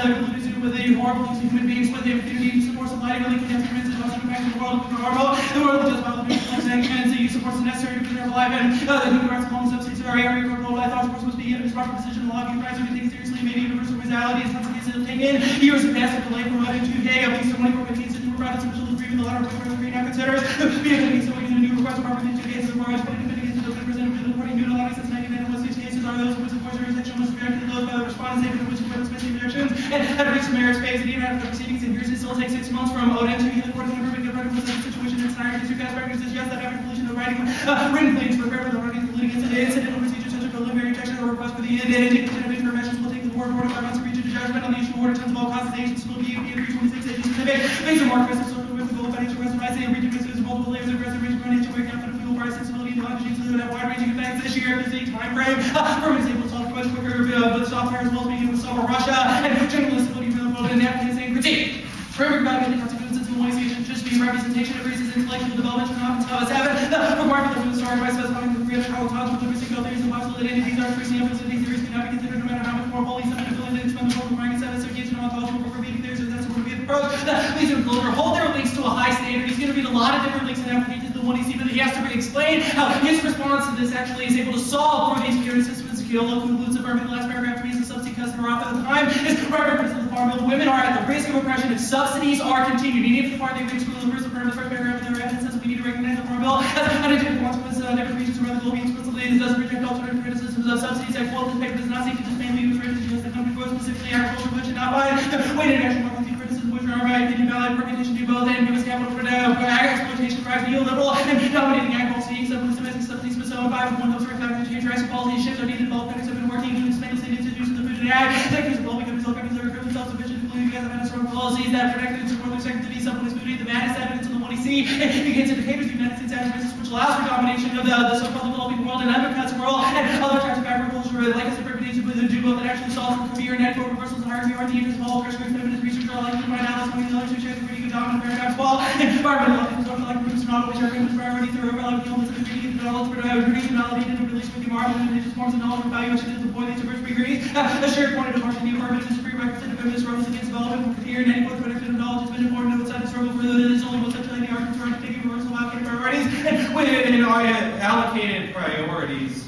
With the horrible use of human beings with the impunity use of force of lighting, really condemns the impact of the world with normal. The world just by the sanctions, the use of force is necessary to preserve life and the human rights of homes subsidies are area of global. I thought force was being a responsible decision to log human rights and taken seriously, maybe universal causality is something that's taken years of past delay from running 2K of least 24 meetings that were brought into special agreement. The latter of which we now consider being so we can do request for within 2 cases of ours, but independent cases of the president reporting new law since 1999 was 6 cases are those in which the voice jurisdiction was rejected those by the respondents able to which were specific objections and had to reach the merits phase and even after the proceedings and here's it still takes 6 months from Odin to the court to never make a record of the situation in its entirety. Two guys records says yes that after completion of writing written claims for the writing of litigants and incidental procedures such as preliminary objection or request for the independent information will take the board order 5 months to reach a judgment on the issue of order terms of all causes agents will be 326 agents specific things are more aggressive social with the goal of financial restoration and region mixes multiple layers of aggressive range of nature where account for the fuel price sensibility and longitude so that wide ranging effects this year is a time frame firm is able to solve much quicker with software as well as being able to solve Russia and general stability for the world and Afghanistan critique. For everybody, the consequences of the organization should be representation of races, intellectual development, and often tell us having the requirement that we started by specifying the creation of how to liberty single theories and possibility entities are tracing up as entities theories cannot be considered no matter how much more fully some ability to expend the whole requirement set association of ontological for repeating theories, and that's what we approach. Please include hold their links to a high standard. He's going to read a lot of different links and applications to the one he sees, but he has to explain how his response response to this actually is able to solve for these security systems and skill local includes affirming the last paragraph reads the subsidy customer off at the time is reference to the farm bill. Women are at the risk of oppression if subsidies are continued. Even if the part they reach the first paragraph of the evidence says we need to recognize the farm bill as unintended consequence of different regions around the globe explicitly. This doesn't reject alternative criticisms of subsidies. This paper does not seek to dismantle U.S. regimes that come before specifically agriculture, which not by weighted action marketing criticism, which are right, they valid prohibition to both and give us capital for exploitation, drive neoliberal and dominating agriculture, except with domestic subsidies, but so by one of those factors, change drastic policy shifts are needed. Both countries have been working to expand the institutions of the food and ag sectors. Developing countries, all countries are equipped self-sufficient, including US and strong policies that protect and support their sector to be supplements food. The maddest evidence of the one you see against indicators of the United States agribusiness, which allows for domination of the so-called developing world and undercuts world and other types of agriculture, like I said, reputation with the do that actually solves the career and network reversals and hierarchy are the interests of all pressure and feminist research are likely to find out as one of the others who shares a pretty good dominant paradigms while environmental and social like groups are not always our famous priorities through overlapping the elements of the creating the knowledge for producing validated and released with the marvel and religious forms of knowledge and value which is the point these diverse degrees a shared point of departure the affirmative is a prerequisite of feminist struggles against development from career and network production of knowledge has been important to outside the struggle for that is only one such like the arguments around taking reversal of allocated priorities and when allocated priorities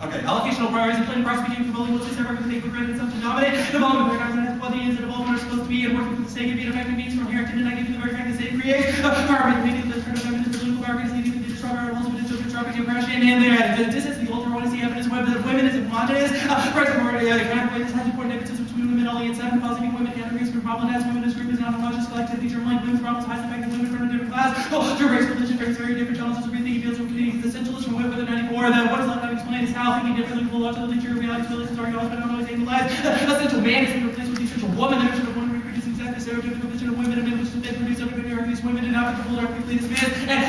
okay, allocational priorities and planning process became promoting what's ever going to take for granted something to dominate. Development paradigms and what the ends of development are supposed to be and working for the sake of being effective means from here to the negative to the very fact that they create environment making the turn of evidence the political market is needing to destroy our rules with the disrupting oppression and this is the ultra want to see evidence web that women is homogenous. Present word counterpoint this has important differences between women only in 7 positive women categories for problem as women as group is not homogenous collectivity germline women's problems highest effect of women from a different class. Culture, race, religion, race, very different challenges of rethinking fields of communities. The essentialist from Web 94 that what is left unexplained is how thinking differently will ultimately true reality solutions are acknowledged but not always equalized. Essential man is being replaced with the essential woman. The notion of women reproducing exactly stereotypical vision of women and men which is then produced over these women and applicable are quickly dismissed. And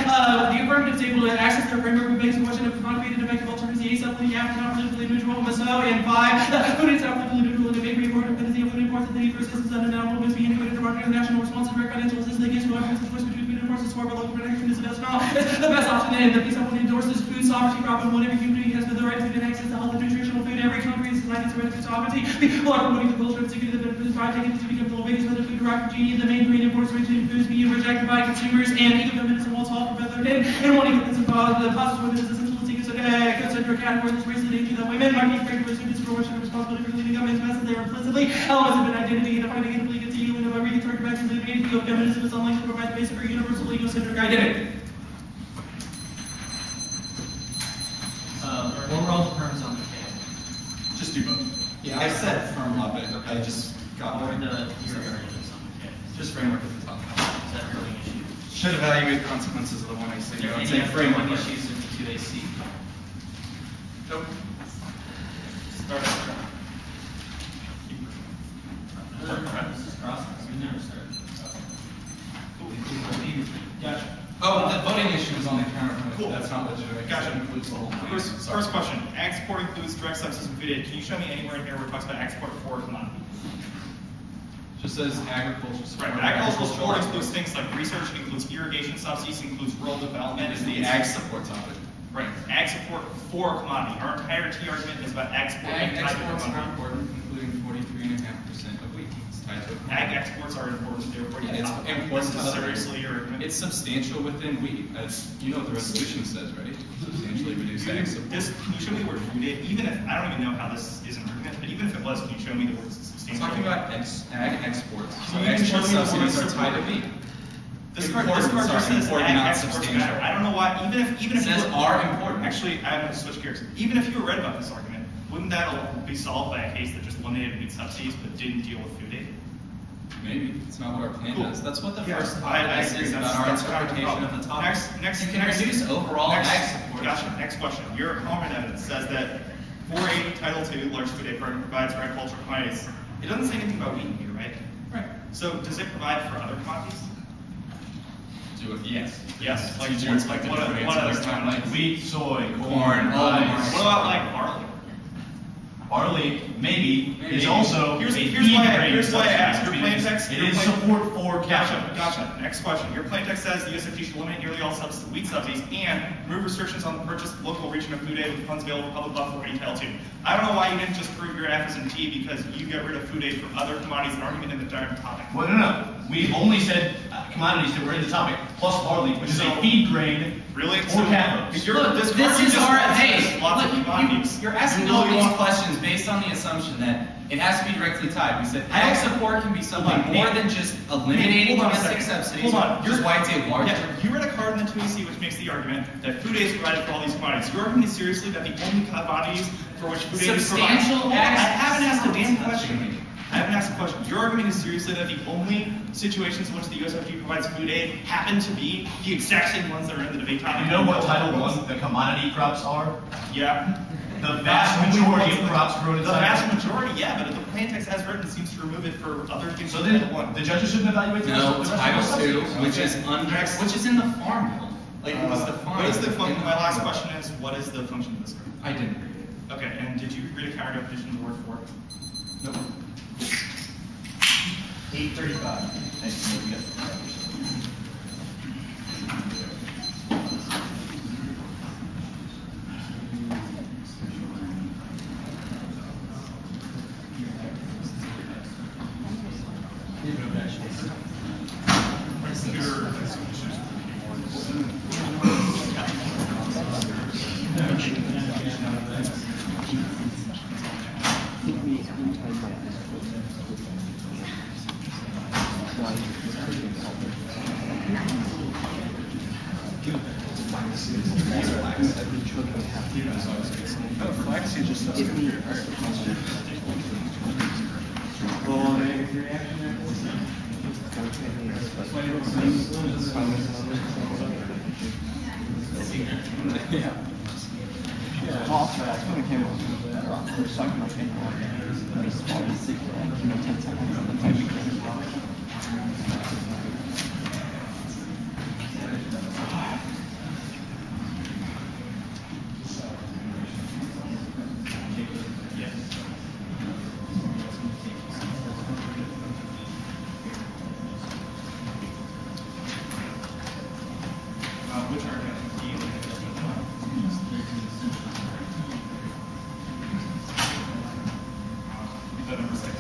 the affirmative is able to access their framework who makes the question of concrete and effective alternatives, the asexually, not politically neutral, must know, and 5, food is not politically neutral and the make important because the food imports the need for assistance under now movements being integrated into market national responses, direct financial assistance against whoever has a choice between food imports and support by local production is the best now. The best option and the peace of endorses food sovereignty problem when every human being has the right to food and access to health and nutritional food. Every country in society has the right to food sovereignty. People are promoting the culture of security that benefits by taking to become the ways whether food derived from GE, the main green imports originating foods being rejected by consumers and even feminism will solve for better and wanting to get this involved. The process women is essential to consider a category that's racially danger that women might be afraid to assume disproportionate responsibility for leading government's message. They are implicitly elements of an identity and defining negatively against the healing of every target back to the identity of feminism is unlikely to provide the basis for universal egocentric identity. Overall terms on the table. Just do both. Yeah, I said firm up it. I just got Or more. the your arguments on the table. Just framework at the top. Is that really an issue? Should evaluate consequences of the 1AC. Is there I'd any say other framework. issues in the 2AC? Nope. Start. This is process. We never started. Gotcha. Oh, the voting issue is on the counterpoint. Cool. That's not legitimate. Gotcha. That includes the whole thing. First question. Ag support includes direct subsidies and food aid. Can you show me anywhere in here where it talks about ag support for commodity? Just says agriculture support. Right. Agricultural support includes things like research, includes irrigation subsidies, includes rural development. Is the ag support topic. Right. Ag support for commodity. Our entire T argument is about ag support. Ag type of exports are commodity. important, including 43.5% of wheat. It's tied to Ag exports are important. Therefore, you It's have important to other seriously your argument. It's substantial within wheat. You know what the resolution says, right? Substantially reduce ag support. Can you show me the word food aid? Even if I don't even know how this is an argument, but even if it was, can you show me the word I'm substantial? talking about ag exports. So Can you show export me the subsidies word are tied to support? wheat. This part Important, just sorry, says important, ag not exports substantial. matter. I don't know why. Even if It says you are important. Actually, I'm going to switch gears. Even if you were right about this argument, wouldn't that be solved by a case that just eliminated wheat subsidies but didn't deal with food aid? Maybe it's not what our plan Cool. does. That's what the Yeah, first I topic agree. is about our interpretation of the topic. Next, you can reduce overall ag support. Gotcha. Next question. Your Hallmark evidence says that 480 Title II large food aid program provides for agricultural commodities. It doesn't say anything about wheat in here, right? Right. So does it provide for other commodities? Do it. Yes. Yes. Like you expect what different other answers. It's not like Wheat, soy, corn, rice. What about like barley? Barley, maybe, is Maybe. also Here's a why I feed-grade asked. subsidy, Your plain which text. means your it is plain- support for Gotcha, capitalism. gotcha. Next question. Your plain text says the USFG should eliminate nearly all wheat subsidies and remove restrictions on the purchase of local region of food aid with funds available for public law 480 Title II. I don't know why you didn't just prove your F's and T because you get rid of food aid for other commodities that aren't even in the darn topic. Well, no. We only said commodities that were in the topic, plus barley, which is a feed grain. Really? Or cathodes. Look, This is our, hey, lots of look, commodities. you're asking all these questions based on the assumption that it has to be directly tied. We said ag support can be something more than just eliminating Hold on a domestic second. subsidies, Hold on. which is why it's a larger. Yeah, you read a card in the 2AC which makes the argument that food aid is provided for all these commodities. You're arguing seriously that the only commodities for which food aid is provided. Substantial I haven't asked a damn access. question. I haven't asked a question. You're arguing seriously that the only situations in which the USFG provides food aid happen to be the exact same ones that are in the debate topic. You know what Title I the commodity crops are? Yeah. The vast majority of crops grown in The Title vast I. majority, yeah, but the plain text as written seems to remove it for other things. So in then, Title I. the judges shouldn't evaluate the No, rest of Title the II, subsidies. which is which is in the Farm Bill. Like it was defined. What is the function? in My last Farm Bill. question is, what is the function of this card? I didn't read it. Okay, and did you read a counter definition of the word for? Nope. 835. Thank you. Which argument? The number 6.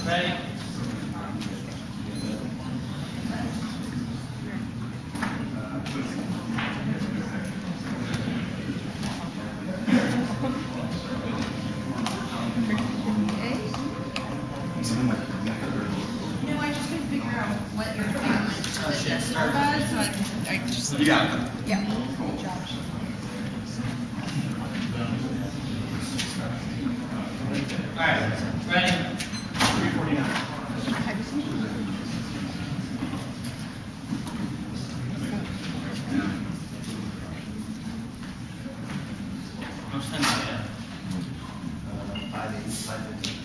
Ready? No, I just couldn't figure out what your decimal was, so I just. You got it. Yeah. Good job. All right, ready? 349. How much time do we have? 550.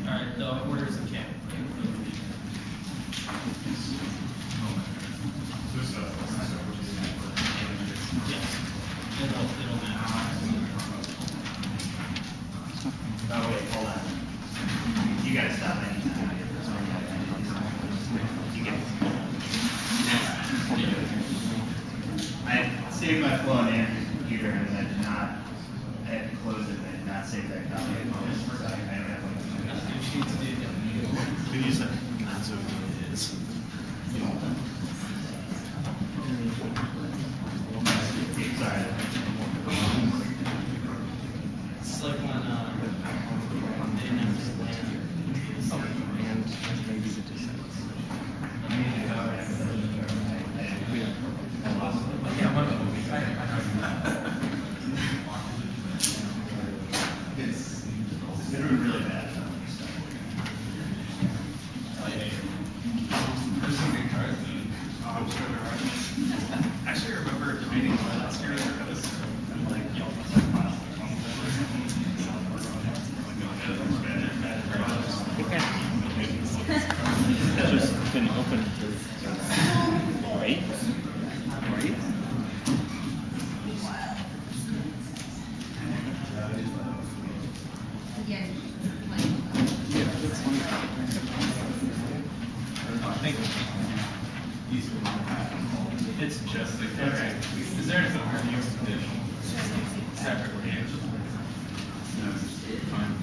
All right, the orders of camp. Yes, it'll matter. Oh, wait, hold on. You gotta stop anytime. You get. I saved my flow on Andrew's computer and I did not, I had to close it and I did not save that copy. So I don't have one. We use that. That's what it is. Sorry. It's like when they didn't have to land. And maybe the descendants. Yeah, one of them. I It's been really bad. Actually, I remember debating last year that was like, you know, Just been open for right? Right? Yeah. Yeah, that's funny. Thank you. It's just like, okay, is there an overview condition separately? No, fine.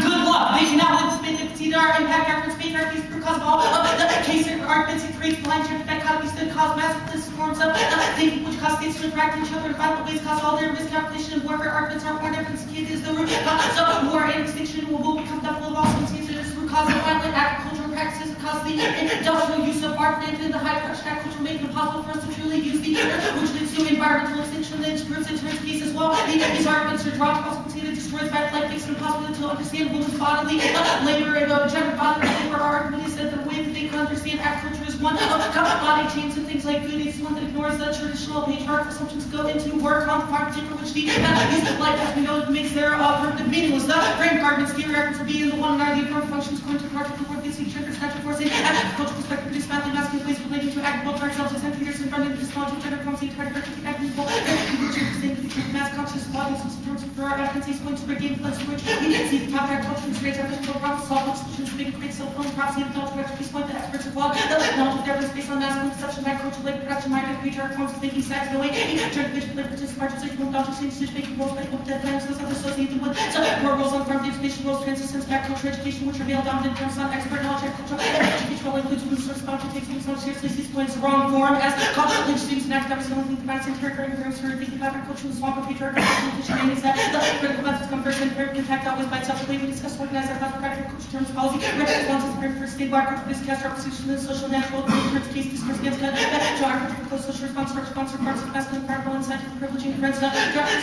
Good luck. They cannot withstand the TDR impact after space therapies because of all of the case arguments it creates blind shift dichotomies that cause massive forms of thinking which cause states to interact with each other in violent ways, cause all their miscalculation and warfare arguments are more differentiated is the root cause of war and extinction will become double of all substances root cause of violent agricultural practices cause the industrial use of farmland and the high production agriculture make it impossible for us to truly use the earth, which leads to environmental extinction and proves in terms case as well. These arguments are drawn to also destroys bad life, makes it impossible to understand women's bodily labor and gender bodily labor. Our argument is that the way that they can understand agriculture is one of body chains and things like food. It's one that ignores the traditional patriarchal assumptions go into work on the farm, for which the use life, as we know, makes their primitive meaningless. The framework arguments, the arguments will be in the one and are the affirmative functions according to the project report. policy, gender, statute, forcing, agricultural perspective, produce family, masculine ways relating to agriculture, ourselves, as leaders in front of this knowledge, gender, policy, target, agricultural, mass conscious bodies, for our advocacies, going to regain place, which we see the top agriculture, straight agricultural problems, solve solutions, make great self-fulfilling prophecy, and adult director, peace point, the experts of law, the knowledge of evidence based on masculine conception, agricultural, labor, production, market, patriarch, forms of thinking, sex, no way, turn vision, labor, participation, sexual, indulgence, decision making, roles, medical, dead, times, those other associated with, so, more roles on farm, the education, roles, transistence, agriculture, education, which are male dominant, terms, not expert knowledge, agricultural, educational includes food source, boundary, takes things so seriously, sees points the wrong form, as college students and academics don't think about it, curriculum, terms, for thinking about agriculture, the swamp, patriarch, education, is that the critical methods come first, and third, contact always by itself, the way we discuss, organize our agriculture terms, policy, responses, for stable agriculture, discuss, opposition, and social, natural, terms, case, discourse, against, agriculture, close social response, parts of masculine, powerful, and scientific privileging, friends,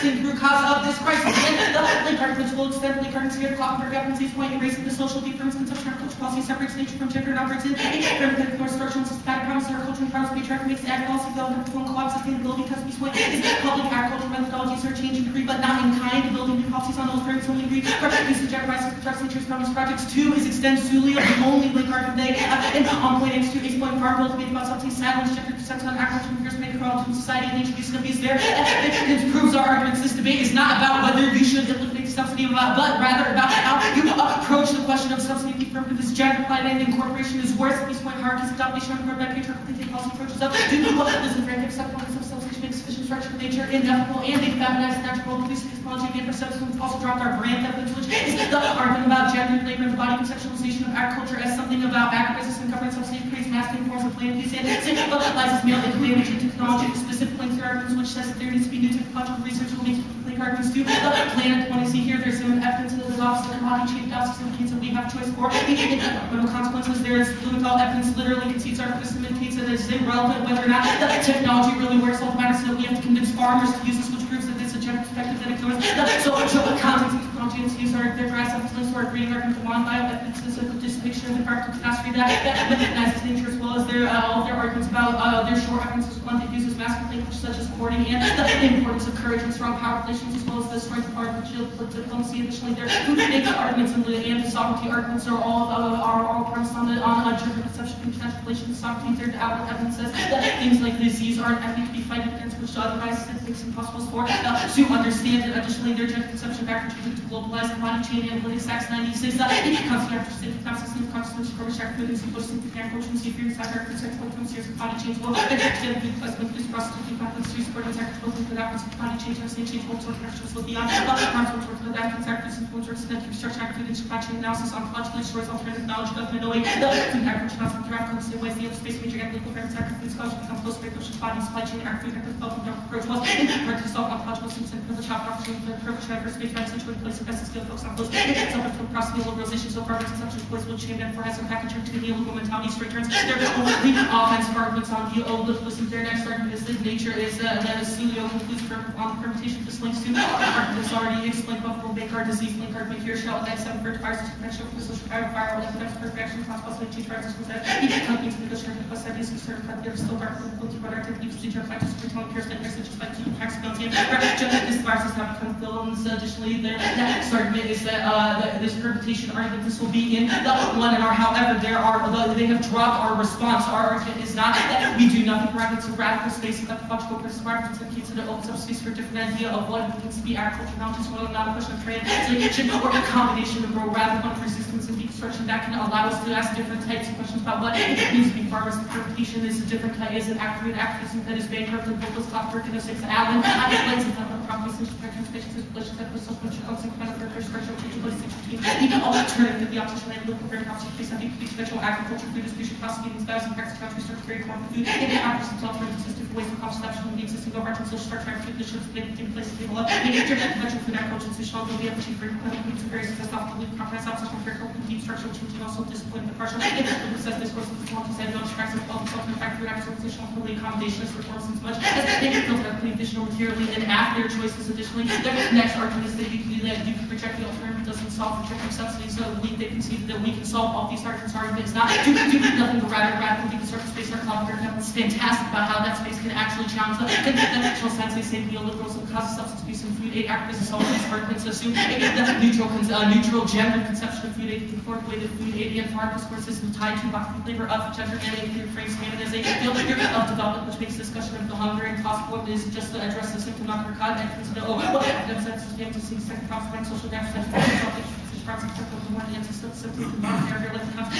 seeing through cause of this crisis, and the link arguments will extend, link arguments here, Kloppenberg evidences point, erasing the social difference, consumption, agriculture policy separates nature from gender, and operates in a more structural and systematic promise, agriculture and farms, patriarchy makes ag policy development, full co-op sustainability, because this point is public agricultural methodologies are changing degree, but not in kind, building new policies on those terms only agree, usage, enterprise, trust, nature's promise projects. 2 is extend Sulio, the only link argument they and on point X2, Ace point far built to make about something silence, gender, sex on agriculture, first make a call to society, and nature, these is there. It proves our arguments. This debate is not about whether you should eliminate subsidy, but rather about how you approach the question of subsidy for this gender applied incorporation is worse at this point. Hierarchies of domination on by patriarchal thinking policy approaches up to this and frantic acceptance of substitution makes sufficient structure of nature ineffable and a feminized natural police technology and perception. We've also dropped our brand evidence, which is the argument about gender, labor, and the body conceptualization of agriculture as something about agribusiness and government subsidy creates masculine forms of land use and applies male advantage to technology. The specific links to arguments which says that there needs to be new technological research will make link arguments to the planet. When I see here, there's some evidence in the opposite commodity chain analysis indicates that we have choice for environmental consequences. There is political evidence literally concedes our system indicates that it's irrelevant whether or not the technology really works. All that matters is that we have to convince farmers to use this, which proves that it's a gender perspective that ignores so context and technology and use our their grass evidence or reading argument one bioethics is a dissipation of the practical capacity that recognizes nature as well as their all of their arguments about their short evidences one that uses masculine language such as courting and the importance of courage and strong power relations as well as the strength of artificial diplomacy. Additionally, their naked arguments and the sovereignty arguments are all premised on gender perception and potential relations. Sovereignty, their evidence says that things like disease aren't ethnic to be fighting against, which otherwise it makes it impossible for to understand it. Additionally, their gender conception back contributed to globalized commodity chain analytics. Acts 96 constant after state consciousness, consciousness, courage, activities, and posting the camp, which we see here inside our perspective of series of commodity chains. Well, they extend the investment police prosecuting factors to support and active both the efforts of commodity change and state change, both sorts of actions will be on consequence of the actions, actors, influence, or extended research activities, supply chain analysis, ontological destroys alternative knowledge, government knowing the agriculture, not some graphical, the same ways the other space major and legal fairness, sacrifice, culture, become close to the body, supply chain, active, development, approach was in part to solve ontological systems and privilege, opportunity, privilege, diverse space, right, situated place, of best skill, folks on close, self-fulfilling process, liberalization, so far, consumption, voice, will change, and for has a package of the neoliberal mentality, straight turns, their only offensive arguments on the listen, their next argument is that nature is that a Celio concludes on the permutation of this links to arguments already explained before make our disease link argument here shall next 7 for viruses conventional for social viral epidemics perfection possible change viruses with that companies in the district plus ideas concerned but they're still dark from the product activity procedure factors for telling peers that message like to taxability and this viruses have become villains. Additionally, their next argument is that this permutation argument this will be in the one and our however there are they have dropped our response. Our argument is not that we do nothing for it's a radical space of ecological perspectives that keeps it opens up space for a different idea of what it means to be agriculture, not just one, not a question of translation or a combination of a radical resistance and deconstruction that can allow us to ask different types of questions about what it means to be farmers. The permutation is a different type, is an accurate activism that is bankrupt and focused on working of 6 Allen. I explain some of the properties and spectrums, spaces, relations that was so much consequent of their structure, which was 16. The alternative to the opposition and local very opposite place, I think, conventional agriculture, food distribution, prosecuting styles, and practice country structure, very common food, and the opposite alternative system for ways of conception of the existing government social structure and conditions in place to develop nature, conventional food agriculture, social will be able to bring foods and various success off the loop, compromise options for critical deep structural change and also discipline the partial process discourse of the small to say no tracks of all the factory acquisition fully accommodation as reforms as much as they can build up additional materially and after choices. Additionally, their next argument is that you can reject the alternative doesn't solve rejecting subsidies. So they concede that we can solve all these arguments. Argument is not do nothing but radical deconstruct space. Our collaborative government is fantastic about how that space can actually challenge the conventional sense. They say neoliberals and cause substance abuse and food aid activists. All these arguments assume that neutral gender conception of food aid can form way that food aid and farm discourse system tied to labor of gender and clear frame standard as a field of development, which makes discussion of the hunger and cost of is just to address the symptom, not cause and consider academic sense of to see second consequence, social damage,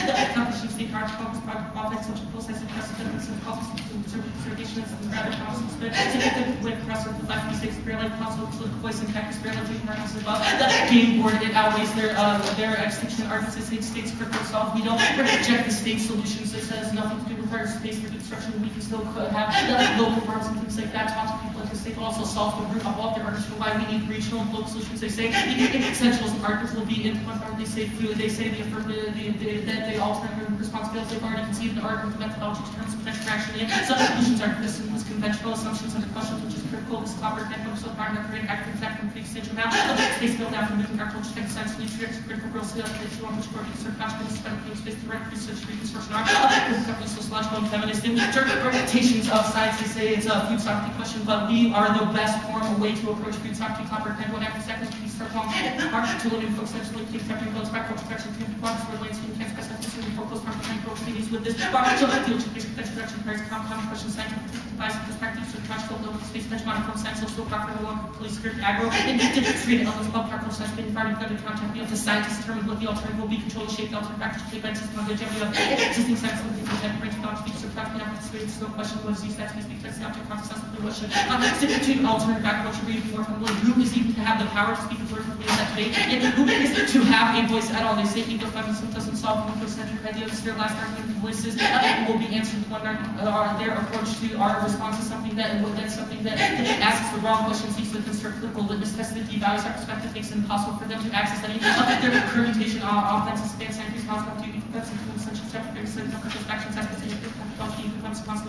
accomplishing state hard focus project profits, such as process and precedents and costs conservation and rather costs significant way across the left mistakes real life possible political voice and tech real life markets as well. That game board it outweighs their extinction arguments. States critical solve. We don't reject the state solutions. It says nothing to do with our space for construction. We can still have local farms and things like that. Talk to people like the state will also solve the root of all of their arguments for why we need regional and local solutions. They say essentials and arguments will be implemented. They say food. They say the affirmative that the alternative responsibilities. They've already conceived an argument methodology in terms of potential action. Some solutions are consistent with conventional assumptions under questions, which is critical. This collaborative network so far not creating active effect from pretty extension now. Space built out from moving agriculture, tech science, nutrients, critical growth skill, if you want to support research, consequences, spending space, direct research, reconstruction, art, sociological and feminist interpretations of science. They say it's a food sovereignty question, but we are the best form of way to approach food sovereignty. Collaborative network after seconds, we start long, to limit folks, essentially, take tempting goals, practical protection, team performance, for landscape, can't specify, focus, comprehensive growth, meetings with this, so deal to basic protection, price, compound question, scientific advice, perspective, so practical, local space, benchmark, from science, social, property, law, police, script, agro, industry, elements, public, practical, science, environment, funded content, you know, the scientists determine what the alternative will be, control, shape, the alternative factors, shape, and system of the agenda of existing science, and things that bring knowledge, speech, so practically, there's no question what is used, that space, because the object process, what should, to alternative fact, what should be more humbly, who is even to have the power to speak authoritatively in that debate, and who is to have a voice at all. They say ecofeminism doesn't solve ecocentric ideas. Their last argument voices will be answered one their approach to our response to something that asks the wrong questions, seeks to construct critical litmus tests that devalues our perspective, makes it impossible for them to access any of their permutation offenses, span scientific responsible duty, defense, and essential secretary, so actions,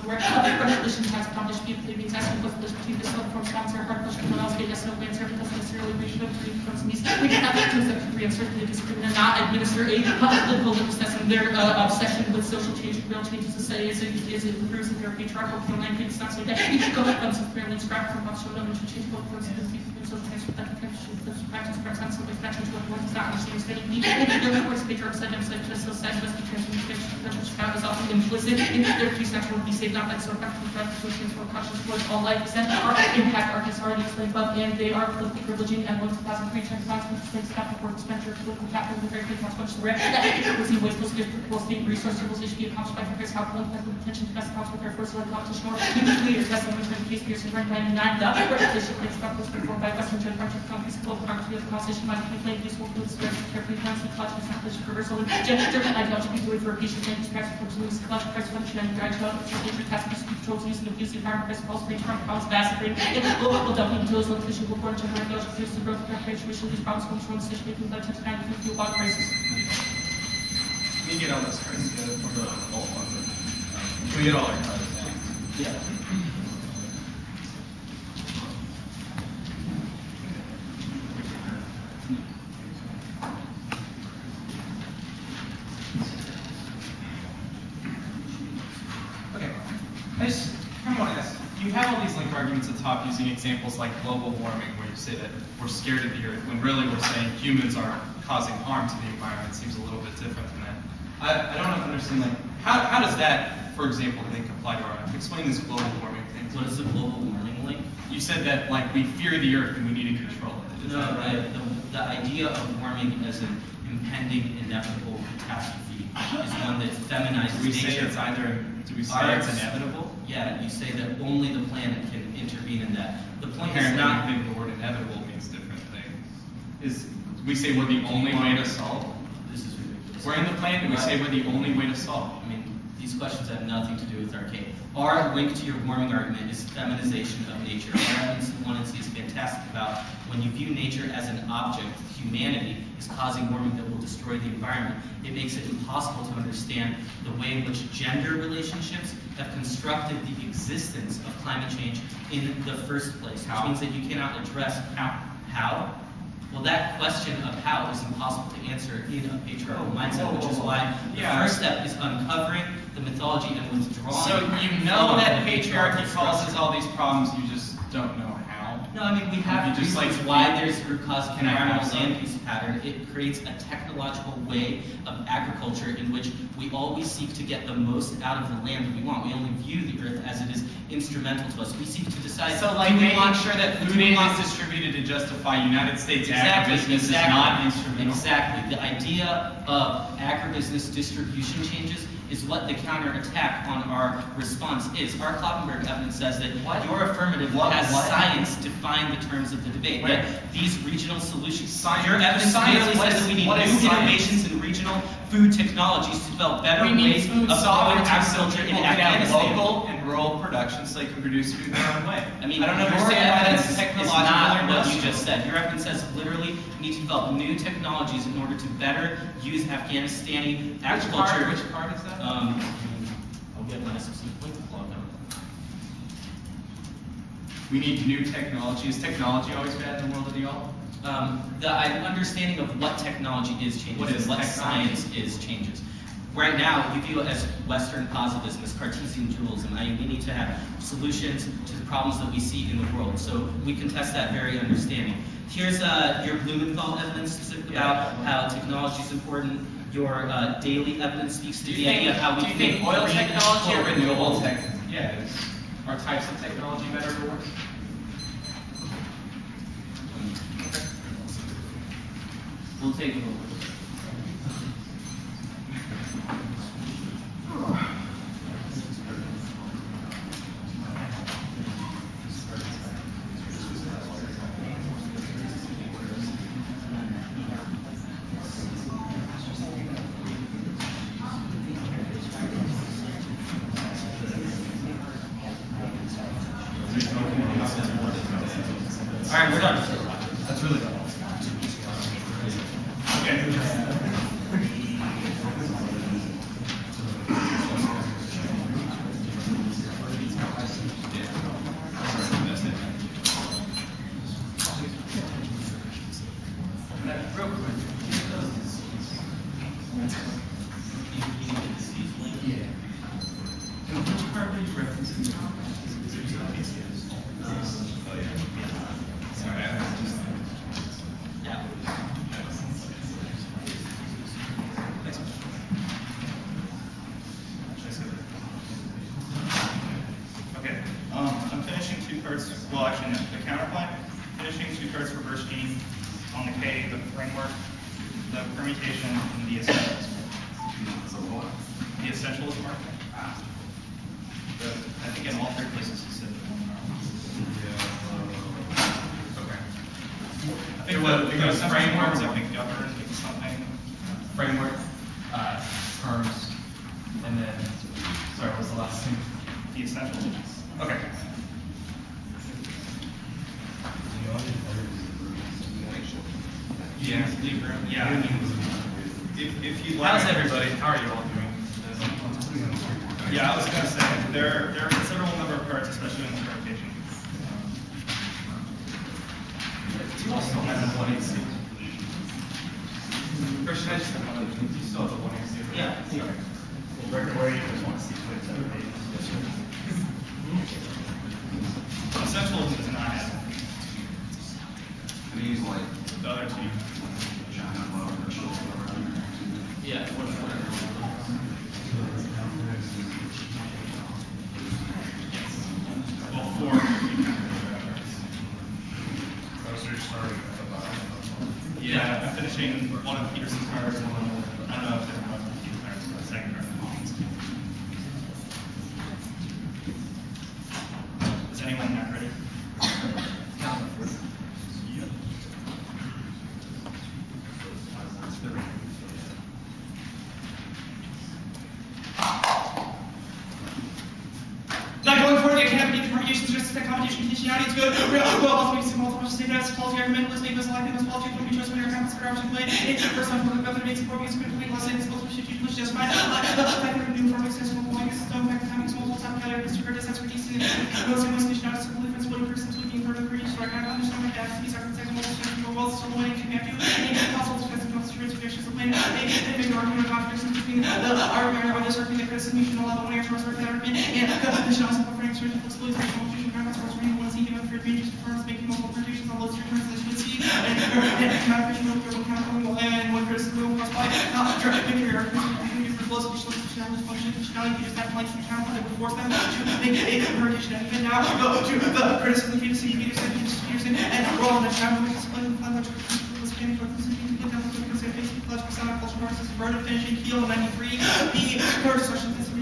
where regulations has accomplished people being tested with this between this form sponsor, hard question, what else get yes, no answer, because necessarily reach no three becomes these. We can have things that can uncertainty, discriminate, and not administer a political litmus test, and their obsession with social change, real changes to say is it improves the patriarchal killing, it's not so that you can go ahead and fairly scrap from what's shown up and change both points of the social transfer that can practice represents some expression to what is not understanding steady. Their reports patriarch said themselves to so sex must be transformation, which is often implicit in their pre-sexual be saved not like so practical practices for conscious towards all life except our impact artists already explained above, and they are politically privileging and one 2003 consequences things capital for expenditure political capital the very big consequences rare that equals in ways political state resource civilization be accomplished by Congress how political attention to best accounts with their first level competition or clear testimony for the case Pearson 1999 the repetition of experts performed by Western Judge March companies global congress of the constitution might be claimed useful for the spirit carefully plans the college establishment reversal and gender ideology be doing for a patient and express for police college press function and drive out nature task controls use and abuse the environment press false range from problems massacring and will definitely do those location report general ideology produce the growth of recreation which these problems comes from decision making that touch kind of feel about crisis. Can you get all this cards together for the whole one? Can we get all our cards down? Yeah. Okay. I just kind of want to ask, you have all these linked arguments at the top using examples like global warming, where you say that we're scared of the earth, when really we're saying humans are causing harm to the environment. It seems a little bit different than that. I don't understand, like, how does that, for example, link apply to our life? Explain this global warming thing. What is the global warming link? You said that, like, we fear the earth and we need to control it. Is no, that right? The idea of warming as an impending inevitable catastrophe is one that feminizes Do we nature. say it's either, do we say it's inevitable? Yeah, you say that only the planet can intervene in that. The point is Apparently, not... I think the word inevitable means different things. We say we're the only way to solve? This is ridiculous. We're in the plan, and we say we're the only way to solve. I mean, These questions have nothing to do with arcade. Our link to your warming argument is feminization of nature. Our evidence in 1NC is fantastic about when you view nature as an object, humanity is causing warming that will destroy the environment. It makes it impossible to understand the way in which gender relationships have constructed the existence of climate change in the first place, which means that you cannot address how. Well, that question of how is impossible to answer in a patriarchal mindset, which is why the first step is uncovering the mythology and withdrawing. So you know that patriarchy causes all these problems, you just don't know how? No, I mean, we have reasons why there's root cause environmental land use pattern. It creates a technological way of agriculture in which we always seek to get the most out of the land that we want. We only view the earth as it is instrumental to us. We seek to decide. So like making sure that food aid is distributed to justify United States agribusiness is not instrumental. Exactly. The idea of agribusiness distribution changes is what the counterattack on our response is. Our Kloppenberg evidence says that your affirmative has science define the terms of the debate. That these regional solutions, your evidence clearly says that we need new innovations in regional food technologies to develop better ways of growing agriculture in Afghanistan. Local and rural production so they can produce food their own way. I mean, I don't your understand why evidence that's is technological not or what you industrial. just said. Your evidence says literally we need to develop new technologies in order to better use Afghanistani agriculture. Which part is that? I'll get my specific link to log on. We need new technology. Is technology always bad in the world of y'all? The understanding of what technology is changes What is and what technology? science is changes. Right now, you view it as Western positivism, as Cartesian dualism. We need to have solutions to the problems that we see in the world. So we contest that very understanding. Here's your Blumenthal evidence specifically about how technology is important. Your daily evidence speaks to the idea of how we Do you think oil green technology or and renewable tech? Yeah, are types of technology better or worse? We'll take a look. All right, we're done. That's really done. I'm finishing two-thirds, well actually no, the counterpoint, finishing two-thirds reverse gene on the K, the framework, the permutation, and the essentials. The essentialism argument. I think in all three places he said that one. Okay. I think those frameworks, I think govern something. Framework, terms, and then, sorry, what was the last thing? The essentials. Okay. Yeah, leave room. Yeah. If you like. How's everybody? How are you all doing? Yeah, I was going to say, there are a considerable number of parts, especially in the permutation. Do you all still have the 1AC? Christian, I just have one. Do you still have the 1AC? Yeah. Where you just want to see twins every day. Essentialism does not have These like the other two. Yeah. Well, four. Yeah, I'm finishing one of Peterson's cards and one of, I don't know if they're one of Peterson's cards, but the second card. Is anyone not ready? that competition conditionality is good. Well, also makes multiple statements, policy argument, list statements, likelihood, policy, don't be trust when your accounts are actually played. First time, the method makes support, makes complete less than supposed to be justified. Fact that new form accessible point is done, fact that having multiple time failure, Mr. Curtis, that's reducing most of most conditionality, simple difference, what person to looking for the reach, so I can understand my dad, these are multiple steps, more well, still way to connect you, and possible to custom situations of plan, and big argument of contradictions between the argument or this argument that criticism, you should allow the way to respect that argument, and the conditional simple frame, certain flexibility, constitution, grammar, source, reading, one seeking of fair changes, firms, making multiple predictions on those returns that you would see, and counterfeition, no pure counterfeiting, and one criticism, cross by, make your argument, for flows, additional conditionality, function, conditionality, you just have to like some count that would force them to make a conversion, and even now, go to the criticism, Peterson, and roll on the channel, which is playing the fun, which was getting for this, Bird of finishing keel 93. The third section is the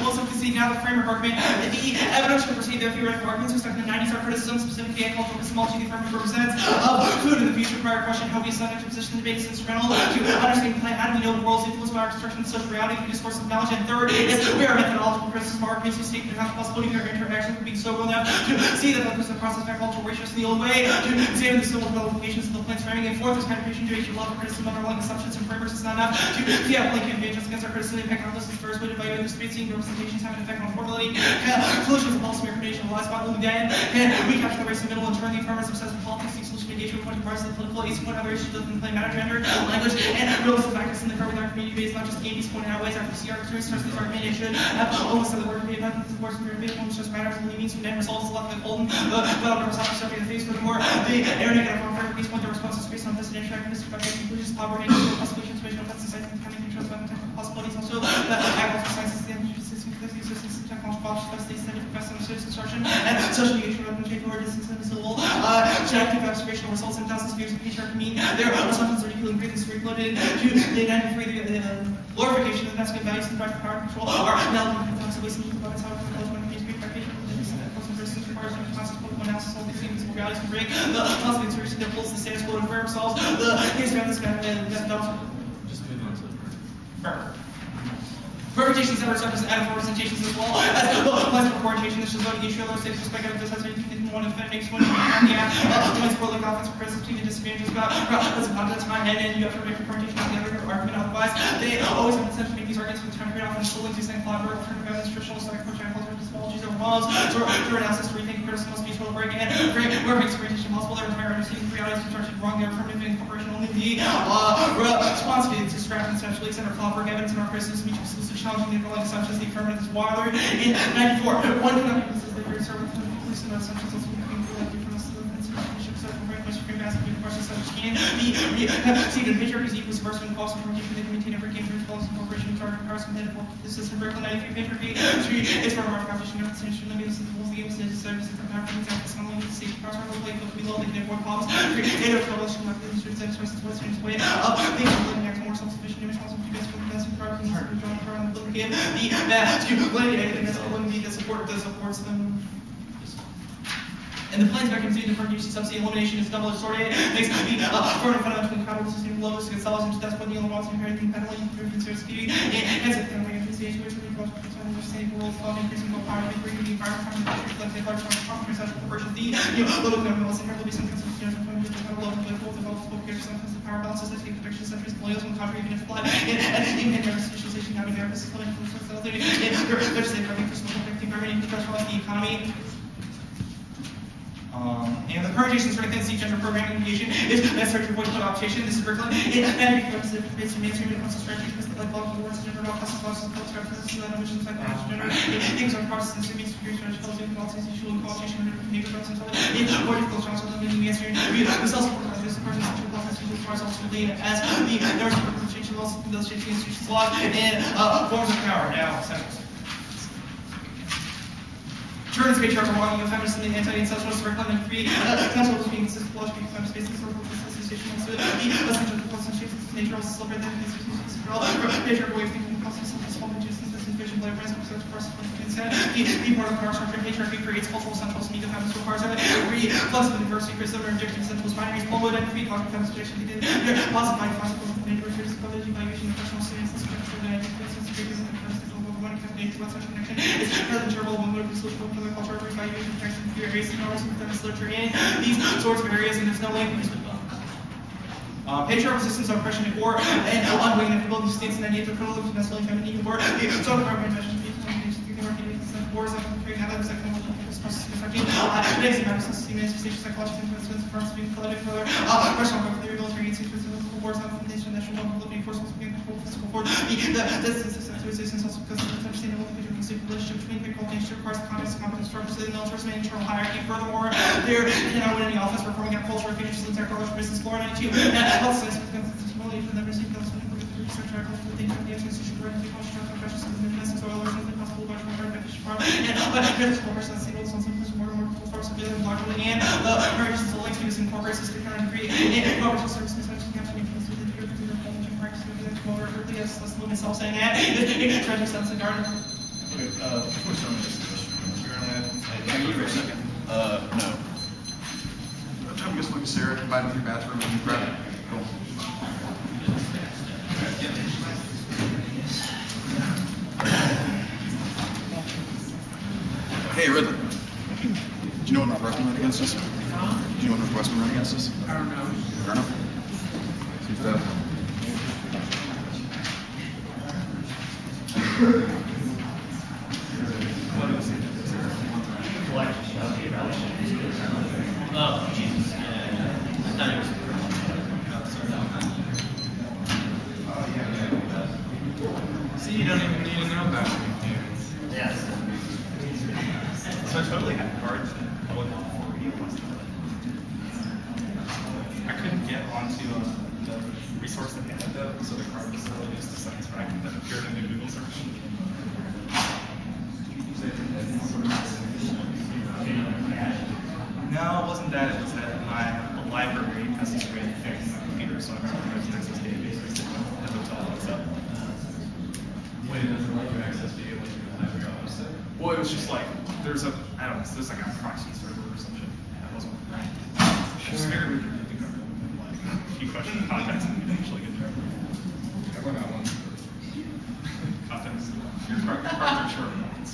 also conceding now the framework argument. The evidence to proceed the theoretical arguments respect the 90s are criticism, specifically a cultural epistemology the affirmative represents of food in the future. Prior question, how we assign to position the debate is instrumental to understanding the plan. How do we know the world's influenced by our construction of social reality and discourse of knowledge? And third is we are methodological criticism of arguments who state that have the possibility of their interactions of being sober enough to see that the process of cultural ratios in the old way, to examine the civil implications of the plan's framing. And fourth is penetration to issue level criticism of underlying assumptions and frameworks is not enough to see how blanket advantages against our criticism impact on this is first way to evaluate the spacing representations have an effect on affordability. Solutions of policy recommendation lies about moving then. And we capture the race in the middle and turn the affirmative successful politics seek solution engagement point to parts of the political ace point other issues doesn't play matter gender, language, and realistic factors in the curve with our community base, not just AB's pointing out ways after the CR experience starts these argumentation. Almost said the word made about the words of your one just matters and means to net results left with Holden. But I'm not surfing the face furthermore. The area negative on fair piece point the responses based on this and interaction this by conclusions, collaborating with possible information about society and having interest about technical possibilities also that agricultural sciences the energy system technology policy states that professor of service construction and social engagement of particular distance and civil objective observational results and thousands of years of patriarchy mean their assumptions are equally great and reloaded to the 93 the glorification of masculine values and direct power control are now the ways of about how analysis all these things realities can bring the positive experience that pulls the status quo and for ourselves the history of this methodology. Just move on to the perfect. Permutations and representations as well as applies to permutation. This is voting issue of six perspective of this has anything one of that makes one the act points for like offense for between the disadvantages about that's about the time and you have to make a permutation on the other argument otherwise they always have the sense to make these arguments with time trade off and still into saying collaborative alternative evidence traditional study for example epistemologies or models through analysis to rethink criticism must be total break and great where makes permutation possible their entire understanding realities construction wrong their affirmative incorporation only the response to scrap conceptually center collaborative evidence in our criticism each exclusive challenging the underlying assumptions the affirmative is wilder in 94 one cannot be consistent very certain with the conclusive assumptions also being like different the patriarchy is equal to versus cost of working they maintain every game through policy corporation target powers competitive this is vertical 93 patriarchy it's from our competition of the limits of the rules games and services that have been examples not only the state powers are like but below they can avoid problems create a coalition like the industry that expresses what's in its way up things are living next more self-sufficient image also you guys for the best of product and hard to draw around the game the to play anything that's all in that supports them. And the plans mechanism to further use subsidy elimination is double assorted. Makes the further fundamentally compatible system below to get sellers into that's what the only ones inherently compatible through considered security. And it's a family of stage which really goes for the same world of increasing more power and bringing the environment from the like the large amount of such version D. Little criminals inherently be some consistency from the level of the full developed focus sometimes the power balances that take protection centuries loyal and country even if applied. And even in their specialization now to their business planning for the legislative for protecting environment and control the economy. And the permutation strengthens the gender programming mediation is necessary to avoid co-optation. This is curriculum. It becomes the base of mainstream and constant strategy because the like blocking words gender all classes classes which is like gender things are processes and means to create strategy policy and policies usual co-optation and behavior rights and so on. It's more difficult to also live in the mainstream interview. This also requires this person to process usually requires also lead as the there are representation laws those changing institutions laws and forms of power now centers. Turns patriarchal walking of feminists in the anti-ancestral curriculum and create council being consistent logically feminist based on social association also the essential concentration nature also celebrate that institutions for all patriarchal way of thinking process of small reductions this vision by present research process of consent the part of power structure patriarchy creates cultural centrals need of feminist requires every flexible diversity criticism or rejecting centrals binaries forward and free talking feminist projection they did positive classical nature disability evaluation of personal students this is for the one connection, one such connection is rather than durable, one mode of social for the culture, revaluation, practice, and fear, race, and knowledge within this literature in these sorts of areas, and there's no link. Patriarchal systems of oppression and war, and ongoing inevitability states and ideas of criminal masculine feminine war, so the government measures wars of creating other psychological processes affecting basic manifestations, manifestations, psychological influences, forms being collected further, rational growth, the military agencies, physical wars, foundation, national level, living forces, physical force, the resistance also because of the understanding of the relationship between critical nature requires competence structures in the military and internal hierarchy. Furthermore, there cannot win any office performing at culture, features, and technology, business, Florida 92, and health science with consistency for the receiving research articles for the institution for the culture, professions, and the business, oil, or something possible by and critical person single on some person more multiple forms of dealing largely and the purchase of links because incorporates this current degree and cooperative services and capturing influence with the peer-to-peer publishing practice of the motor early as less movement self saying that it's tragic sense and garden. Okay, before starting this question, can you for a second? No. Time to just look at Sarah, combine with your bathroom and grab it. Cool. Hey, Ridley. Do you know what Northwestern ran against us? Do you know what Northwestern ran against us? I don't know. Fair enough. Seems bad. Oh, Jesus. I thought it was. See, you don't even need to know about it. Yes. So I totally had cards that I wasn't on for reading last time. I couldn't get onto the resource that they had though, so the card was still just the science fact that appeared in the Google search. No, it wasn't that. It was that my library has this great fix in my computer, so I'm going to access databases at the hotel and stuff. Wait, it doesn't let you access the when you have your own set. Well, it was just like there's a there's like a proxy server or some shit. That wasn't right. Just figured we could do like a few question contacts and we could actually get there. Everyone got one. Contacts. Your cards are short ones.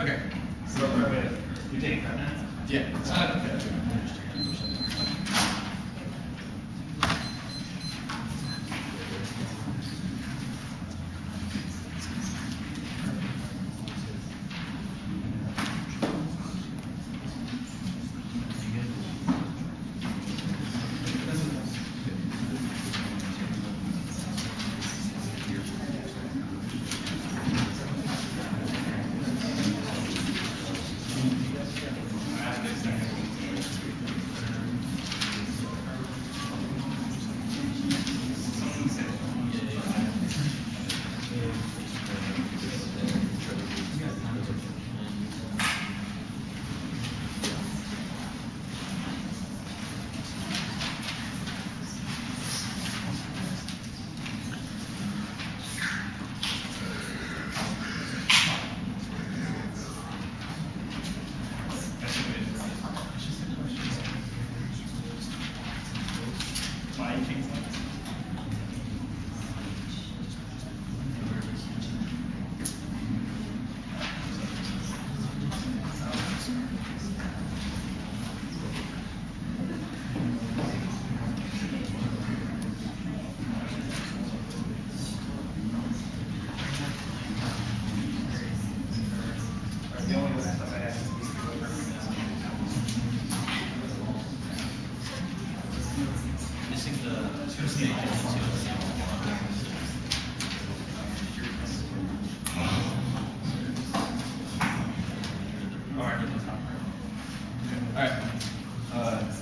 Okay. So, you take that now? Yeah.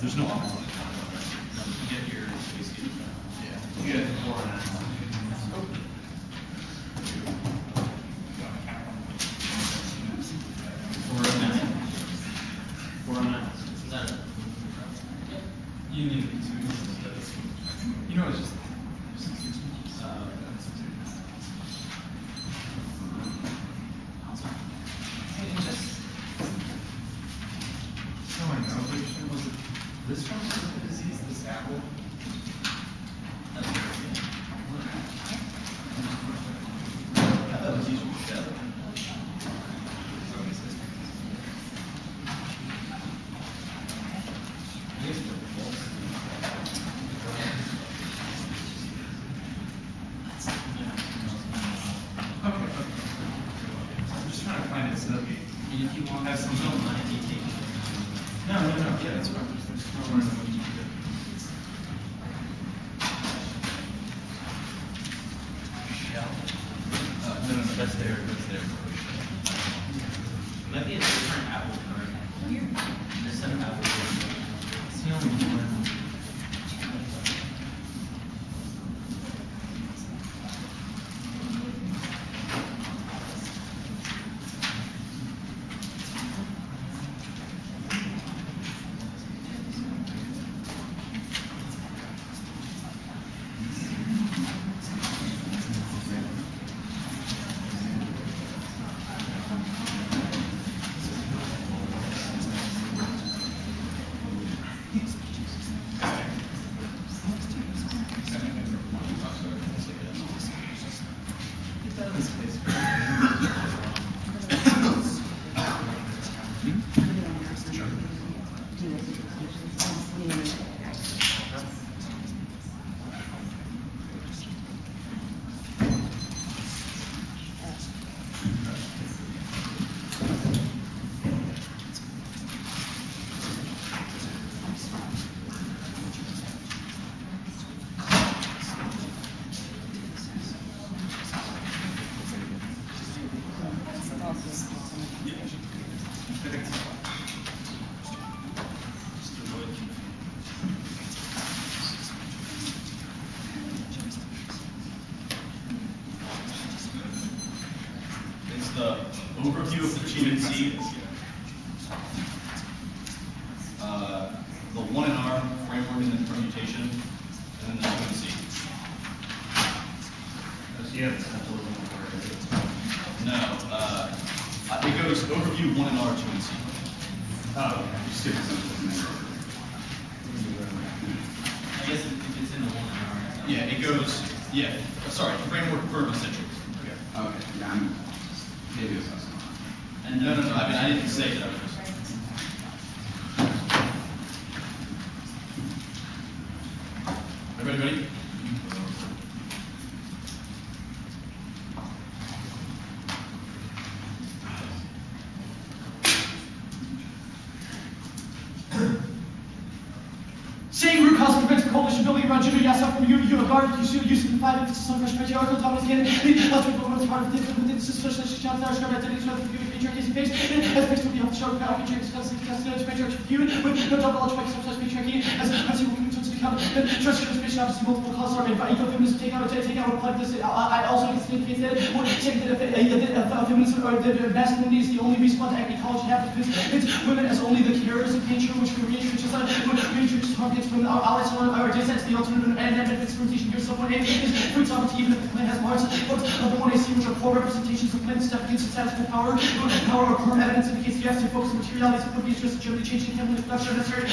There's no office. Get your space heater. Yeah. You get 4 on that. You need it to. You know, it's just. Hey, just. So I know, was it this one? I'm just trying to find it so that we And if you want have some. don't mind me taking No, yeah, that's fine. There's nowhere in the way you can do it. No, that's there, that's there. Might be a different Apple card. There's some Apple card. It's the only one. It's the overview of the GNC, the 1NR framework and then permutation, and then the GNC. So you have the centralism part of it. No, it goes overview 1NR, GNC. Oh, okay. I guess if it's in the 1NR. Yeah, it goes, framework firm essentials. Okay, yeah, maybe it's us. And No, I mean, I didn't say that. I was just. Everybody ready? Saying root cause prevents coalition building around gender, yes, up from you regard you use the five of some fresh patriarchal dominance again. Let's be one part of the within this special shot there, script identity to the patriarchy is face, as based on the off-sharp patriarchy discussed patriarchy viewed with no double logic subsidize patriarchy as you will to become trust your space obviously multiple causes are made by ecofeminism take out a plug this. I also can see that we're saying that if feminism or the masculinity is the only response to ecology happens it's women as only the carers of nature, which we reintroduce as reintroduce targets when our allies are just as the alternative and benefits fermentation here someone is food sovereignty even if the plant has parts of the one I see which are poor representations of plant stuff against societal power or current evidence indicates you have to focus on materialities that would be just generally changing chemical production necessary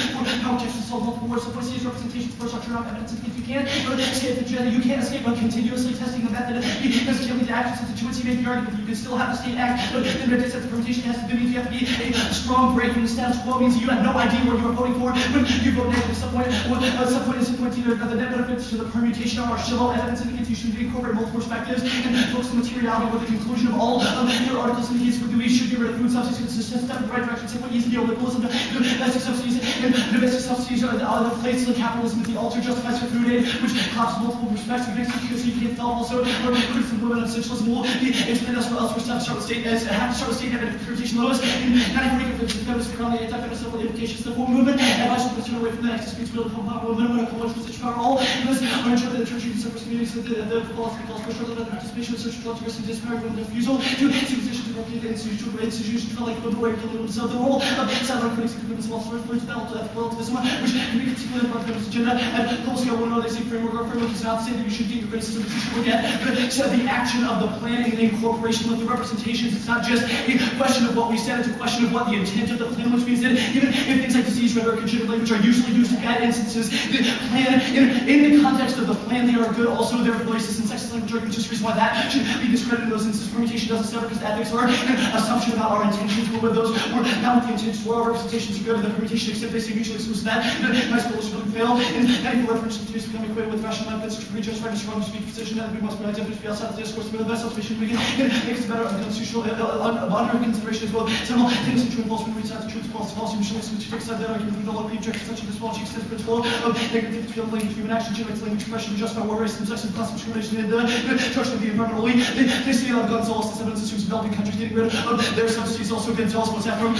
how to solve multiple wars of what is representations for structure of evidence indicates you can't escape the you can't escape by continuously testing the method because you need actions of the truancy may be argued but you can still have the state act but the mandate that the fermentation has to do means you have to be a strong break from the status quo means you have no idea what you are voting for when you vote negative some point is point either the net benefits to the permutation or shallow evidence indicates you should incorporate multiple perspectives and focus on materiality with the conclusion of all your articles indicates we should get rid of food subsidies it's a step in the right direction say what is neoliberalism domestic subsidies and domestic subsidies are the place of capitalism that the altar justifies for food aid which collapses multiple perspectives makes it because you can't tell also criticism women of socialism will be infinite elsewhere stuff start with state have to start with state evidence permutation lowest and 94% of the around the anti-feminist civil implications of the whole movement and I should turn away from the next disputes will come up with minimum college which are all this are ensure that the church and service communities that the philosophy calls for sure that the participation of social culture and disparity with refusal to position to replicate the institution feel like the way to live so the role of several critics of the small story for developed relativism which can be particularly about the agenda and policy I want to know they say framework or framework is not saying that you should get your criticism that you should look at but so the action of of the plan and the incorporation of the representations. It's not just a question of what we said, it's a question of what the intent of the plan was. We said, even in things like disease, rhetoric, and gender language are usually used to guide instances. The plan, in the context of the plan, they are good. Also, they're racist and sexist language arguments. Just the reason why that should be discredited in those instances. Permutation doesn't sever because ethics are an assumption about our intentions. But with those, we're not with the intentions for our representations are good. And the permutation, except they say mutually exclusive that, my school is going to fail. And any reference to become equated with rational evidence, which prejudge right and strong speech position, that we must be identified to be outside of the discourse, to be the best observation we can. It makes it better unconstitutional, under consideration as well. Simultaneously, true and false, when we decide the truth, false, mutually exclusive, to accept that argument, we don't want to be objected such a small, extends the principle of negative to feel language, human action, generates language expression, justify war, race, and sex, and class discrimination, and the charge of the environment only. They see a lot of guns, all this evidence assumes developing countries getting rid of their subsidies. Also, again, tell us what's that from.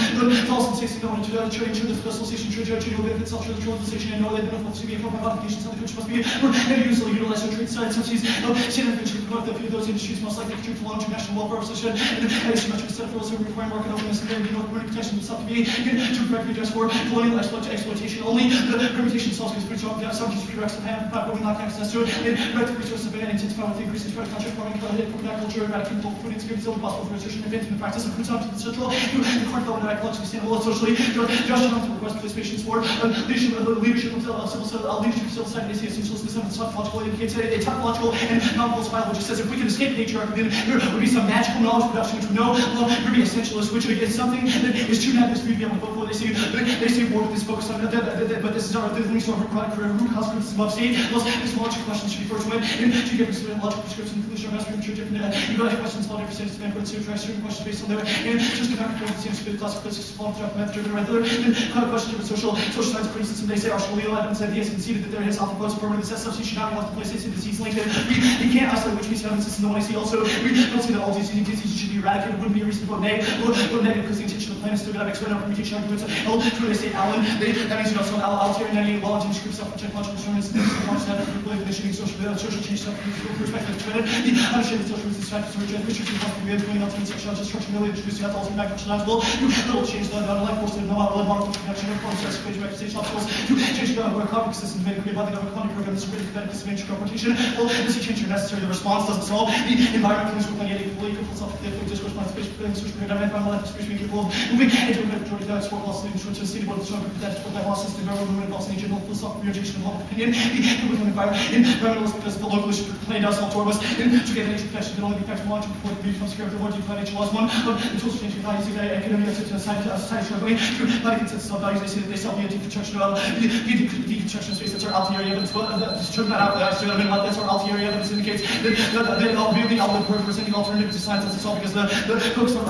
False and safety, no one to trade, true, the specialization, true, benefits, self, true, the tribalization, and no, they benefit to be a corporate modifications, how the country must be, and usually utilize or trade side subsidies. State and country promote that few of those industries most likely contribute to long-term national welfare, position, and asymmetric set for those who require market openness and guarantee North American protection itself to be to correctly address for colonial exploitation only. The permutation itself is pretty strong. Some cases prerequisites of hand, but we lack access to it. And right to resources have been intensified with the increase in threat, contract farming, agriculture, eradicating global food insecurity, still possible for research and advancement practice of food science to the central to the core development of ecological, sustainable, and socially just enough to request participations for leadership of civil society. They see essential specific psychological indicates a technological and non-falsifiable, which says if we can escape patriarchy, then there would be some magical knowledge production which we know will be essentialist, which is something that is too nebulous for you to be able to vote for. They say more of this focus on but this is our links to our root cause criticism of state. Plus, this logical questions should be first win and two different logical prescriptions, inclusion of mastery, different evaluation questions, all different states, but certain questions based on their and just the back and forth seems to be the classic physics, fall throughout method driven regular and kind of questions of social science criticism. They say our Sholio evidence that he has conceded that there is alpha votes affirmative that says substitution not left to place. They say disease link that we can't isolate which piece of evidence is the one I see. Also, we don't see that all diseases should be eradicated. It wouldn't be a reason to vote negative because the intention of the plan is still going to have explained our permutation arguments. They say Alan, that means you know some Altier 98 law and script stuff for technological determinants and initiating social change stuff from perspective of Twitter. The understanding social resistance factors for research and possibly between alternate sexual destruction really introduced to alternate macrochological little change the underlying force of no model connection of forms sex equation representation obstacles to change the economic system made created by the government economy program. This is really benefits of interpretation. Well, this change are necessary. The response doesn't solve the environment things with any political self-definitive discourse on space for switch between environmental life space being capable of moving into a majority of sport loss leading to a state of stronger that sport by losses the government movement also nature and philosophical orientation of public opinion. The within environmentalist because the local issue play does all toward us and to get nature protection can only be effective launch before the becomes scared of the world. Nature laws one of the tools changing values of academia to society struggling to body consensus of values. They say that they self the deconstruction of the deconstruction space that's our Altier evidence. Just turn that out. That's our Altier evidence indicates that they all really representing alternative to science. That's all because the focus on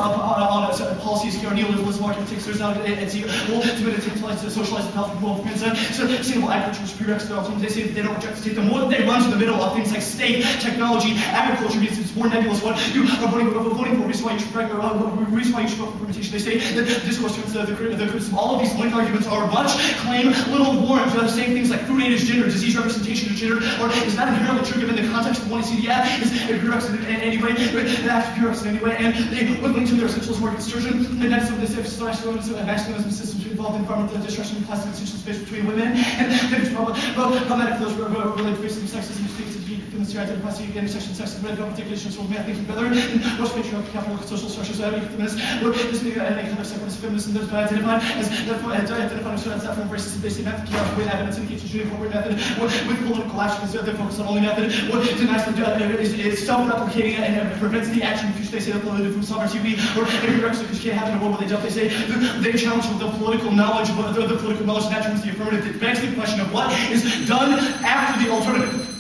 policies here on neoliberalism argument takes there's not it's the ultimate attempt to socialize the health of world movements. So sustainable agriculture is prerequisite to alternatives. They say that they don't reject the state. The more that they run to the middle of things like state, technology, agriculture means it's more nebulous. What you are voting for, reason why you should vote for permutation. They say that the discourse turns the criticism. All of these link arguments are much claim little warrant. They're saying things like food aid is gender, disease representation is gender, or is that inherently true given the context of the one you see the ad is a prerequisite in any way, the act of prerequisite anyway, and they would link to their essentials market distortion, and that's some of this maximalism systems to involve environmental destruction and classic essential space between women, and there's problematic those related to basic sexism, states to be in the stereotype capacity, intersection, sexism, red government regulations, so we have things together, and most patriarchal capital social structures, feminists, this may be any kind of separatist feminists, and those by identified as that from racist and basic method, with evidence indicates usually appropriate method, with political action is their focus on only method, what denies is self-replicating and prevents the action which they say that the food sovereignty or every requisite which can't happen in a world where they don't. They say they challenge the political knowledge, but the political knowledge that turns the affirmative. It begs the question of what is done after the alternative.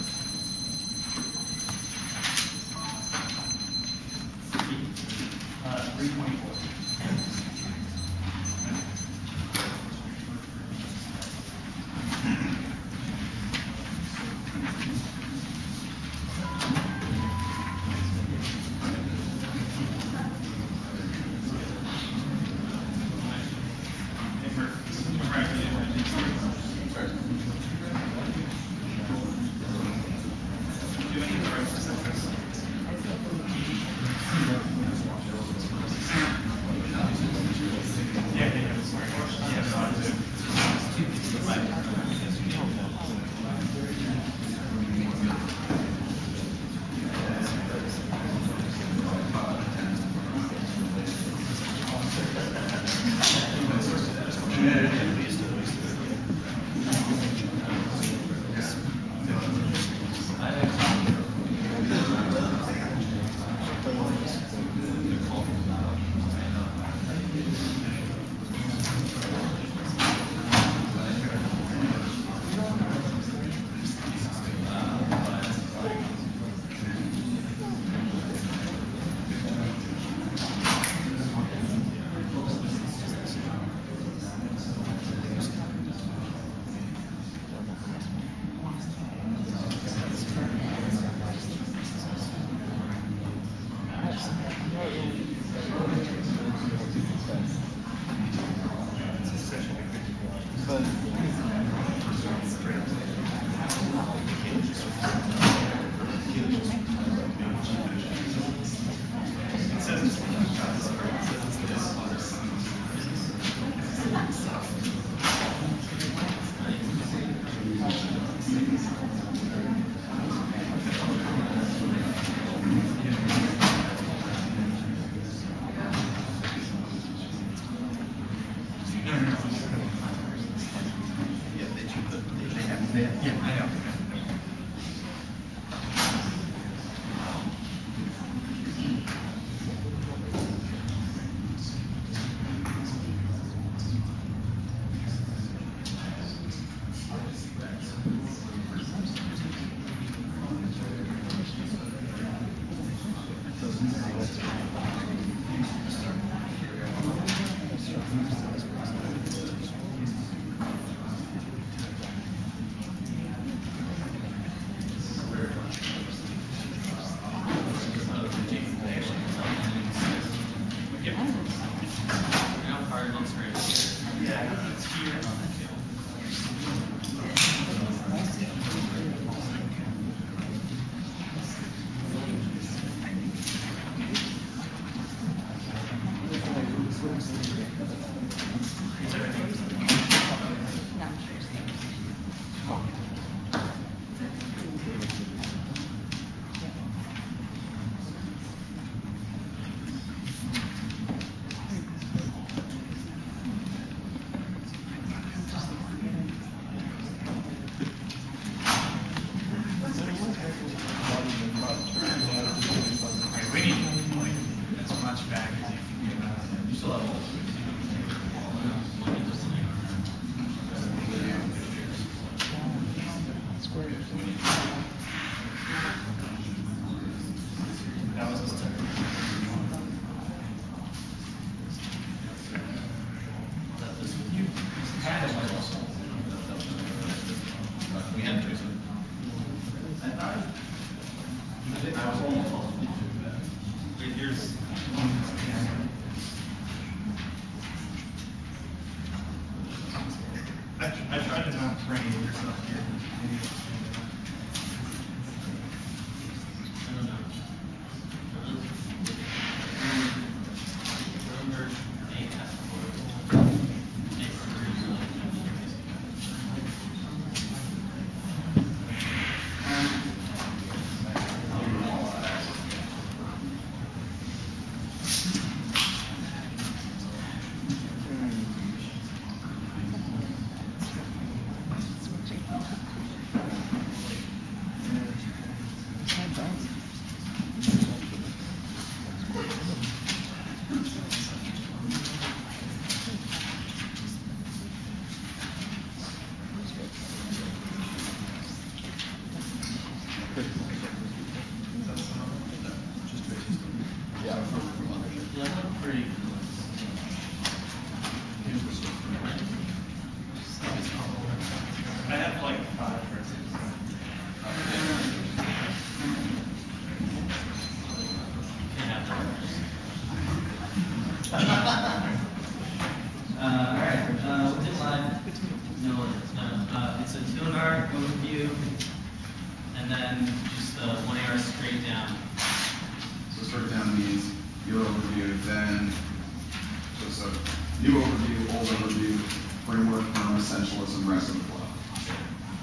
I tried to not bring yourself here. I have like 5 or 6. Alright, within live, it's a 2-hour overview, and then just 1 hour straight down. So straight down means your overview, then just a new overview, old overview, framework, firm, essentialism, rest of the flow.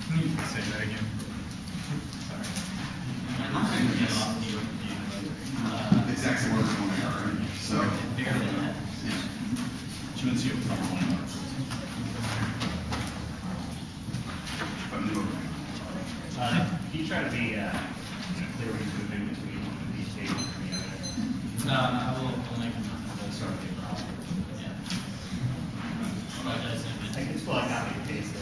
Can you say that again? Sorry. I'm going to get off the overview. It's actually what we're going to cover, right? So, Yeah. Which means you have a couple more hours. but new overview. He tried to be clear what he's moving between one of these tables and the other. I will make a start with the problem. Yeah. Apologize if it's- I can still copy and paste it.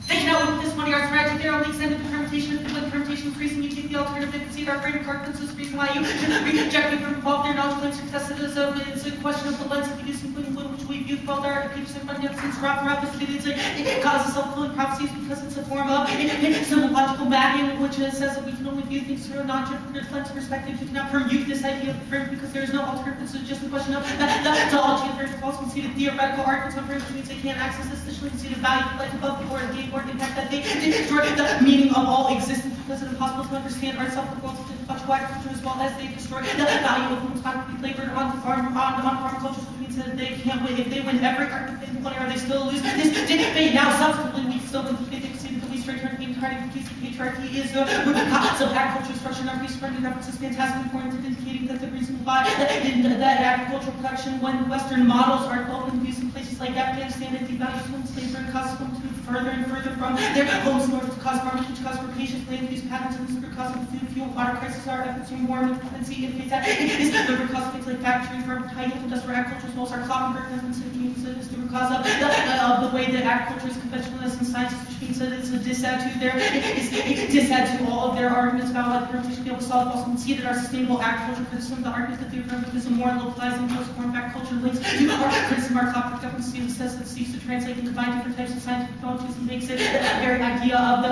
Taking out with this 1 yard spread, there only extended the permutation. If the permutation increasing, you take the alternative and see our greater card. This is the reason why you should reject it from involved their knowledge claims success of this. the question of the lens of using which we view called art, pictures and funny episodes throughout this video. It causes self-fulfilling prophecies because it's a form of symbological mapping, which says that we can only view things through a non-different lens perspective. You cannot permute this idea of proof because there is no alternative. So just a question of methodology of very false conceited theoretical arguments on proof, which means they can't access this additionally conceited value like above the board of game or the impact that they destroy the meaning of all existence because it's impossible to understand art self worlds within much wider culture as well as they destroy the value of what's going to be flavored on farm culture, which means that they can't win. If they win every argument they play, or they still lose this debate. Now subsequently we still concede that we straight turn the entire piece of patriarchy is the root cause of agricultural structure and our piece of reference is fantastic important to indicating that the reason why that agricultural production when Western models are developed and used in places like Afghanistan and devalues women's labor and causes them to move further and further from their homes in order to cause farming, which cause rapacious land use patterns and this causing food, fuel, water crisis are consuming more dependency indicates that it is the root cause of things like factory, farm, tight industrial agriculture as well as our Kloppenberg evidence indicates that it's the root cause of the way that agriculture is conventionalist and sciences, which means that it's a disadd to all of their arguments about what the to be able to solve. Also conceded our sustainable agriculture criticism, the argument that the urbanism more localizing post-form back culture links to our criticism, our Kloppenberg evidence says that it seeks to translate and combine different types of scientific technologies and makes it the very idea of the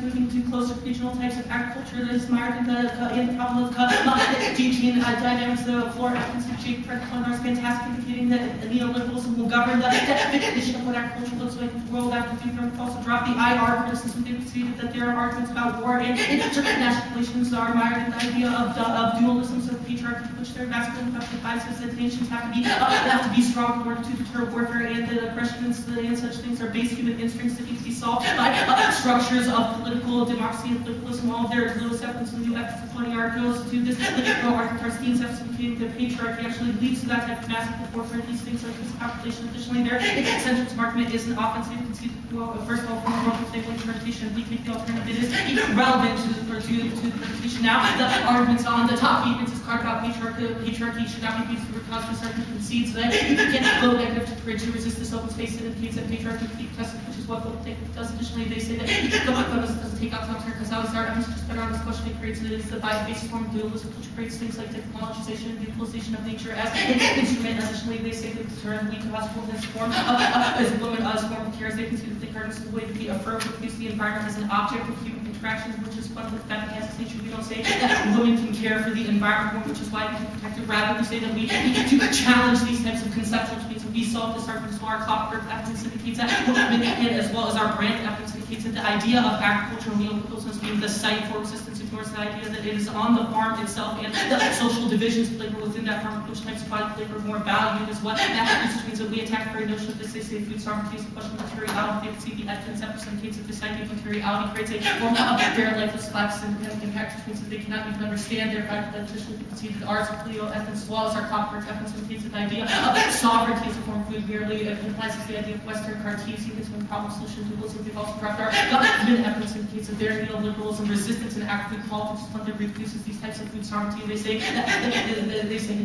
moving to closer regional types of agriculture that is mired in the problem of commodity dynamics. The floor evidence of Jake Franklin are fantastic, indicating that neoliberalism will govern the definition of what agriculture looks like in the world after the government also dropped the IR criticism. They conceded that there are arguments about war and international relations are mired in the idea of dualism, so patriarchy, which their masculine biases that nations have to be strong in order to deter warfare and the aggression and such things are base human instincts that need to be solved by structures of political democracy and politicalism. All of their close evidence and new evidence of art goes to this political Arthurstein's evidence indicating that patriarchy actually leads to that type of massive warfare. These things like this population. Additionally, their centrist argument is an offensive conceit. Well, first of all, from the world of stable interpretation, we think the alternative is irrelevant to the interpretation. Now, the arguments on the top even is card about patriarchy should not be used to cause this argument concedes that you can vote negative to bridge to resist this open space that indicates that patriarchy can be tested, which is what vote take does. Additionally, they say that doesn't take out some because how we start just better on this question it creates is the bias-based form of dualism, which creates things like technologization and utilization of nature as an instrument. Additionally, they say that the term we possible in this form as a woman as form of care, as they consider the regardless of the way to be affirmed to use the environment as an object of human interactions, which is fun with feminist nature. We don't say that women can care for the environment, which is why we can protect it. Rather, we say that we need to challenge these types of conceptual debates. We solve this argument as well. Our Kloppenberg evidence indicates that women, and as well as our brand evidence indicates that the idea of agricultural neoliberalism being the site for resistance ignores the idea that it is on the farm itself and the social divisions of labor within that farm, which types of body labor more valued is what that means that we attack the very notion of this. They say food sovereignty is a question of materiality. They can see the evidence evidence indicates that this idea of materiality creates a form of bare lifeless collapse and impact, which means that they cannot even understand their fact that additionally we can see that ours Clio evidence as well as our Kloppenberg evidence indicates that the idea of sovereignty as a form of food merely implies the idea of Western Cartesianism and problem solution dualism. They've also dropped our government evidence indicates that their neoliberalism resistance and active politics fundamentally reduces these types of food sovereignty. They say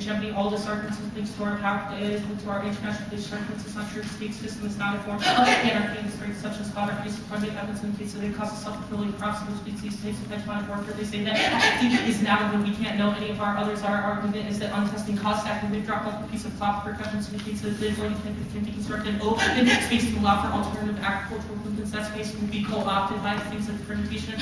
hegemony, all this arguments is linked to our power, is linked to our international relations arguments. It's not true. The state system is not a form of anarchy and strength such as Father Grace funding evidence indicates that it causes self-fulfilling prophecy, which leads these states of hegemonic warfare. They say that is now when we can't know any of our others. Our argument is that untesting cause stacking. They've dropped off a piece of Kloppenberg evidence indicates that the ability can be constructed an open space to allow for alternative agricultural movements. That space will be co-opted by things like fermentation,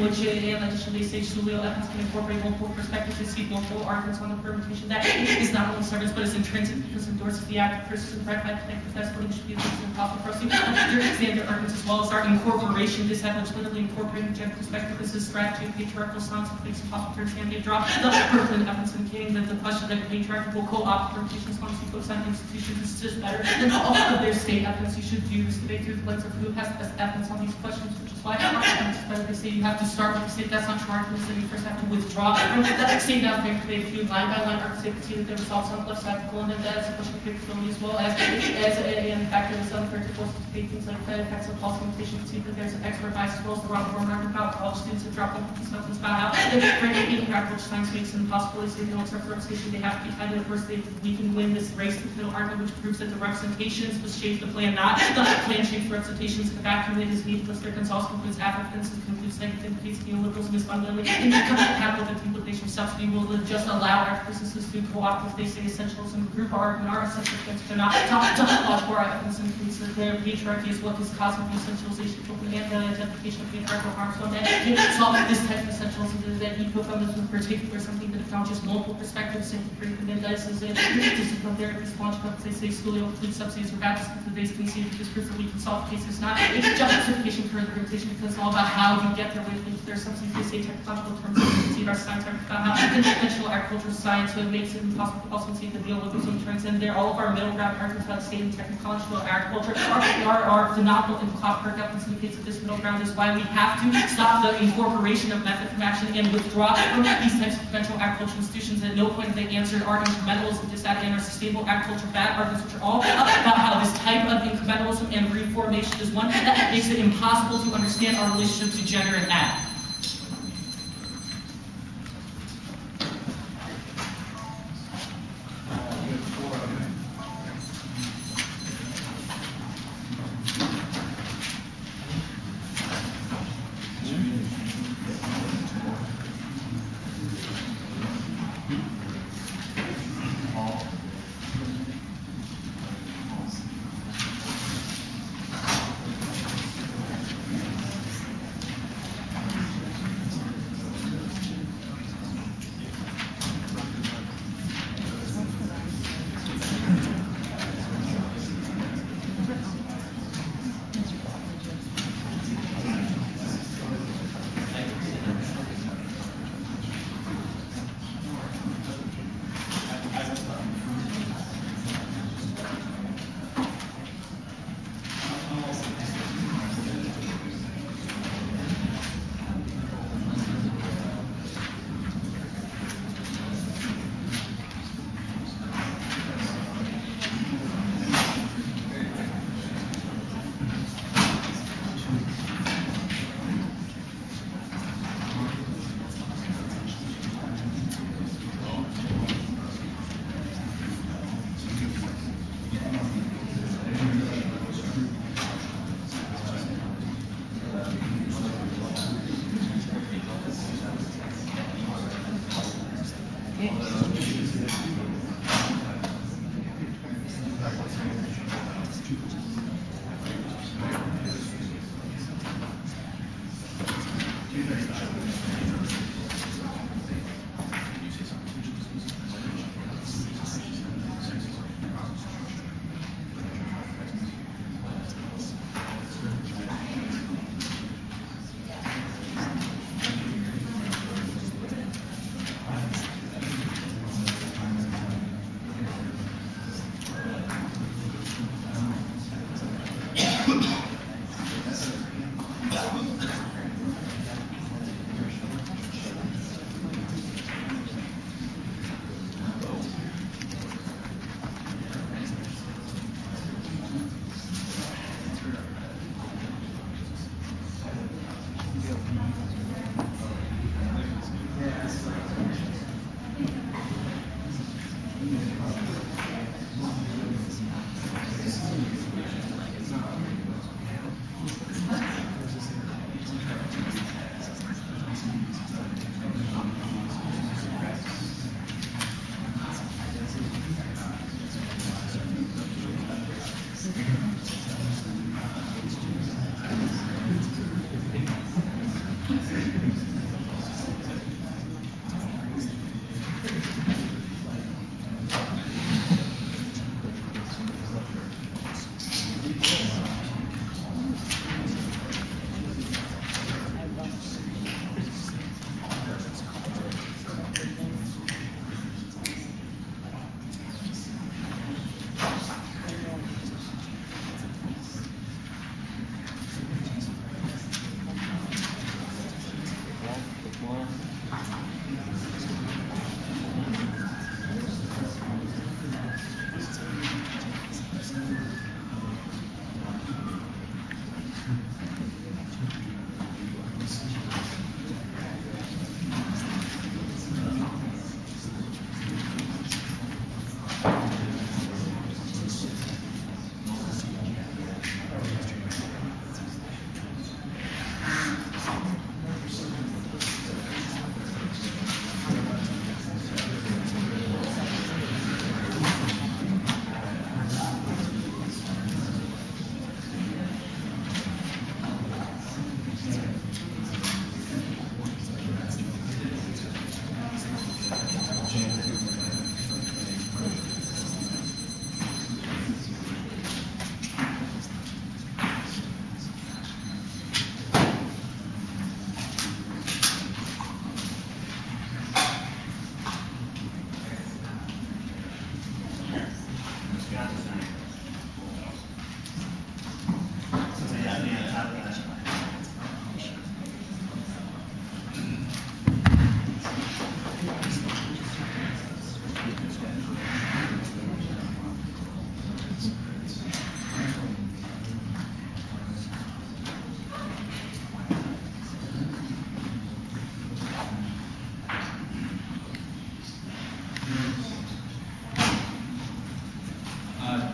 which in addition they say Julio evidence can incorporate multiple perspectives and see multiple arguments on the fermentation that is not only service but is intrinsic because it endorses the act of criticism right by the professor what should be a reason possible for us to understand their arguments as well as our incorporation. This evidence literally incorporating gender perspective. This is strategy of patriarchal science that makes it possible to understand. They drop the Berkeley evidence indicating that the question that patriarchy will co-opt fermentation as long as you focus on institutions is just better than all of their state evidence. You should view this debate through the lens of who has the best evidence on these questions, which is why our evidence is better. They say you have to start with the state. That's not true arguments that you first have to withdraw from that state. Now they view line by line arguments. They can see that there was also on the left side of the colon and that is a question of capability as well as in fact there was some character forces to debate things like the effects of false imitation. You can see that there's an expert bias as well as the wrong form about college students have dropped these nothings about how the great practical science makes it impossible. They say they don't accept the representation. They have to be kind of worse. We can win this race to the middle argument, which proves that the representations was shaped the plan, not the plan shaped representations. The vacuum that is needless. There can also concludes Africans and concludes negative indicates neoliberalism is fundamentally incompatible with implementation of subsidy will just allow our businesses to co-opt with, they say, essentials and group argument our essential things to not logical or evidence includes the patriarchy is what is causing the essentialization and the identification of patriarchal harms. So that solve this type of essentials and that ecofeminism in particular something that acknowledges multiple perspectives and bringing in dices and discipline therapies, launch up, they say, schooling, food subsidies, or baptism to the base conceive because proof that we can solve cases, not a justification for implementation because it's all about how you get there with their subsidies, they say technological terms that conceive our science about how conventional agricultural science makes it impossible to also see the neoliberalism turns in there. All of our middle ground arguments about state and technological agriculture are phenomenal and copper governments in the case of this middle ground is why we have to stop the incorporation of method from action and withdraw from these types of conventional agricultural institutions. At no point have they answered our incrementalism, disadvantage, or sustainable agriculture bad arguments, which are all about how this type of incrementalism and reformation is one that makes it impossible to understand our relationship to gender and ag.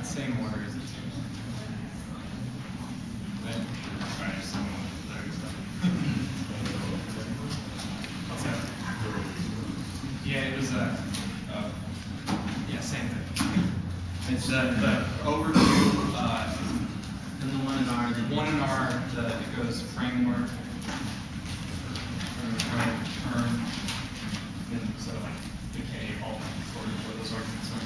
Same order as the two. What's that? Yeah, it was yeah, same thing. It's the overview, And the one in R. one in R, it goes framework, term, and so like decay, all sort of where those arguments are.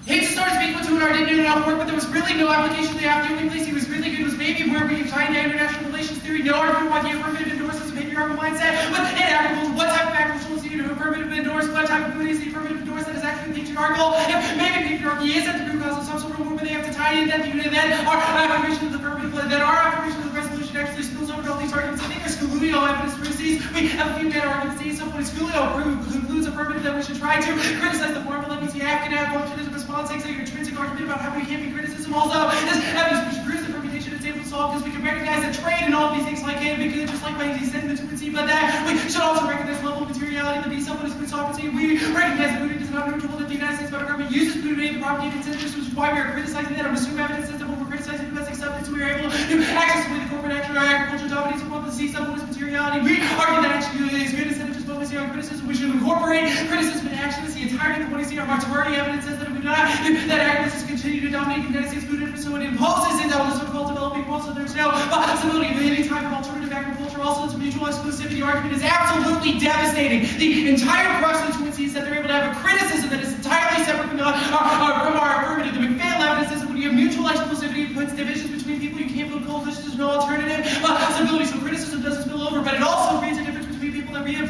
Hate to start speaking to an art didn't do enough work, but there was really no application to the app. The only place he was really good was maybe where we tied to international relations theory. No argument why the affirmative endorses behavioral mindset. But in agriculture, what type of agricultural is needed to affirmative endorse? What type of food is the affirmative endorse that is actually patriarchal? If maybe patriarchy is at the root cause of some sort of war, but they have to tie in that unit, then our affirmation of the affirmative, then our affirmation of the resolution actually spills over to all these arguments. I think there's Scaglio evidence for these. We have a few meta arguments. At some point, Scaglio concludes affirmative that we should try to criticize the formula. Let me see, Afghan function as a response, takes your intrinsic argument about how we can't be criticism. Also, this evidence which proves the permutation is able to solve because we can recognize that trade and all of these things like can be good, just like by these sentiments we see, but that we should also recognize level of materiality to be someone who's good sovereignty. We recognize that Putin does not neutral that the United States federal government uses Putin to aid the propagated incentives, which is why we are criticizing that. I'm assuming evidence says that when we're criticizing domestic substance, we are able to access the way the corporate action or agriculture dominates upon the sea someone who's materiality. We argue that actually is good instead of just focusing on criticism. We should incorporate criticism and action as the entirety of what we see. Our majority evidence says that if we do not, that agriculture continue to dominate the United States food industry, so it imposes into the so-called developing world, so there's no possibility of any type of alternative agriculture. Also, its mutual exclusivity argument is absolutely devastating. The entire crux of the Twin Cities is that they're able to have a criticism that is entirely separate from our affirmative. The McPhail evidence says that when you have mutual exclusivity, it puts divisions between people. You can't build coalitions. There's no alternative possibility. So criticism doesn't spill over, but it also creates a difference between people that reinforce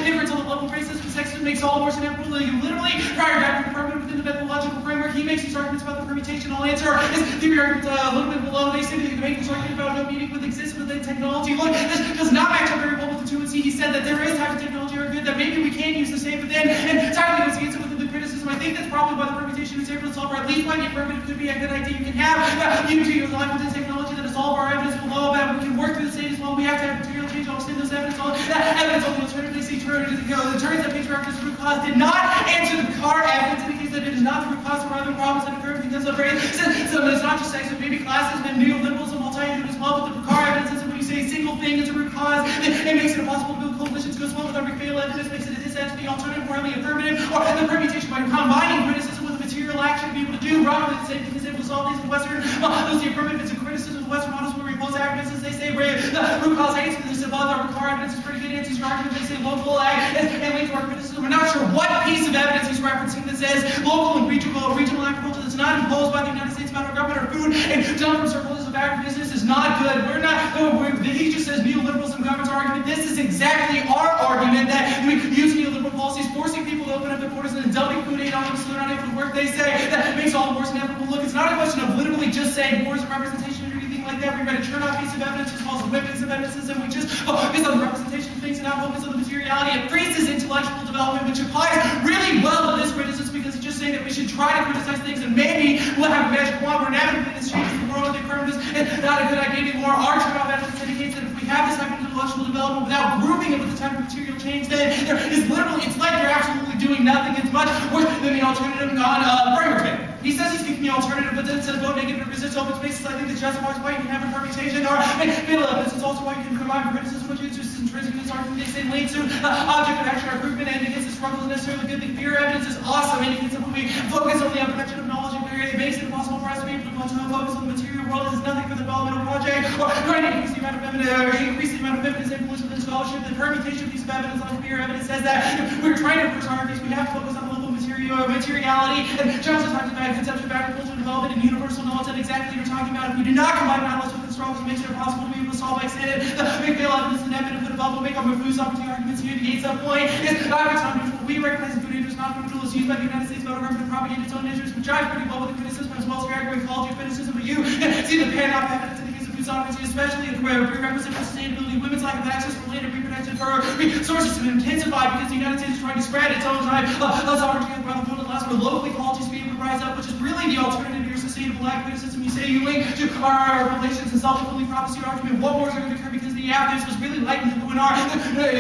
difference on the level of racism and sexism makes all worse inevitable. You literally, prior to the affirmative within the methodological framework, he makes these arguments about the permutation. I'll answer his theory argument a little bit below. They say that you can make this argument about no meaning with exists within technology. Look, this does not match up very well with the 2 and C. He said that there is type of technology or good that maybe we can use the same within, and entirely don't see it within the criticism. I think that's probably why the permutation is able to solve, or at least why the affirmative could be a good idea. You can have unity of life within technology that is all of our evidence below about. We can work through the state as well. We have to have material change. I'll extend those evidence on that evidence on the alternative. They see the turns that patriarchy is the root cause did not answer the car evidence indicates that it is not the root cause for other problems that occur because of race. So it's not just sex, but maybe classes and neoliberalism will tie into it as well. But the car evidence is that when you say a single thing is a root cause, it makes it impossible to build coalitions. Goes well with our McPhail evidence, makes it a disadvantage to the alternative or the affirmative, or the permutation by combining criticism with a material action to be able to do rather than saying because able to solve these in Western models. The affirmative is a criticism of Western models where we impose arguments as they say where the root cause answer this above our car evidence is pretty good answers your argument. They say local ag and linked to our criticism. We're not sure what piece of evidence he's referencing that says local and regional agriculture that's not imposed by the United States federal government or food and done from circles of agribusiness is not good. We're not, he just says neoliberalism governs our argument. This is exactly our argument that we use neoliberal policies, forcing people to open up their borders and then dumping food aid on them so they're not able to work. They say that makes all the worse inevitable. Look, it's not a question of literally just saying wars of representation or anything like that. We read a turnout piece of evidence as well as a whip piece of evidence and we just focus on the representation of things and not focus on the materiality. It freezes intellectual development, which applies really well to this criticism because it's just saying that we should try to criticize things and maybe we'll have a magic wand where inevitably this changes the world. The affirmative is not a good idea anymore. Our turnout evidence indicates that if we have this type of intellectual development without grouping it with the type of material change, then there is literally, it's like you're absolutely doing nothing. It's much worse than the alternative non-framework. He says he's keeping the alternative, but then says vote negative or resist open spaces. I think that justifies why you can have a permutation or middle evidence. It's also why you can combine criticism, which is just intrinsic in this argument. They say leads to object of action or improvement and against the struggle is necessarily good. The fear evidence is awesome. And indicates that when we focus on the production of knowledge and it makes it impossible for us to be able to focus on the material world. This is nothing for the developmental project or trying to increase the amount of evidence influence within scholarship. The permutation piece of evidence on fear evidence says that we're trying to improve our case. We have to focus on the local materiality and Johnson talks about conception of agricultural development and universal knowledge that exactly you're talking about. If we do not combine knowledge with astrology, it makes it impossible to be able to solve by extended the McPhail evidence and evidence for development make our food sovereignty arguments here. The Yates point is non-neutral. We recognize that food interest non-neutral is used by the United States federal government to propagate its own interests, which jives pretty well with the criticism as well as the agroecology criticism. But you see the pan-off evidence in the case of food sovereignty, especially the prerequisite for sustainability, women's lack of access for land and reproduction for resources to intensify because the United States is trying to spread its own type of sovereignty around the world. We're locally ecologies to be able to rise up, which is really the alternative to your sustainable lack criticism you say you link to our revelations and self-fulfilling prophecy argument. What more is going to occur because the evidence was really light in the 2NR.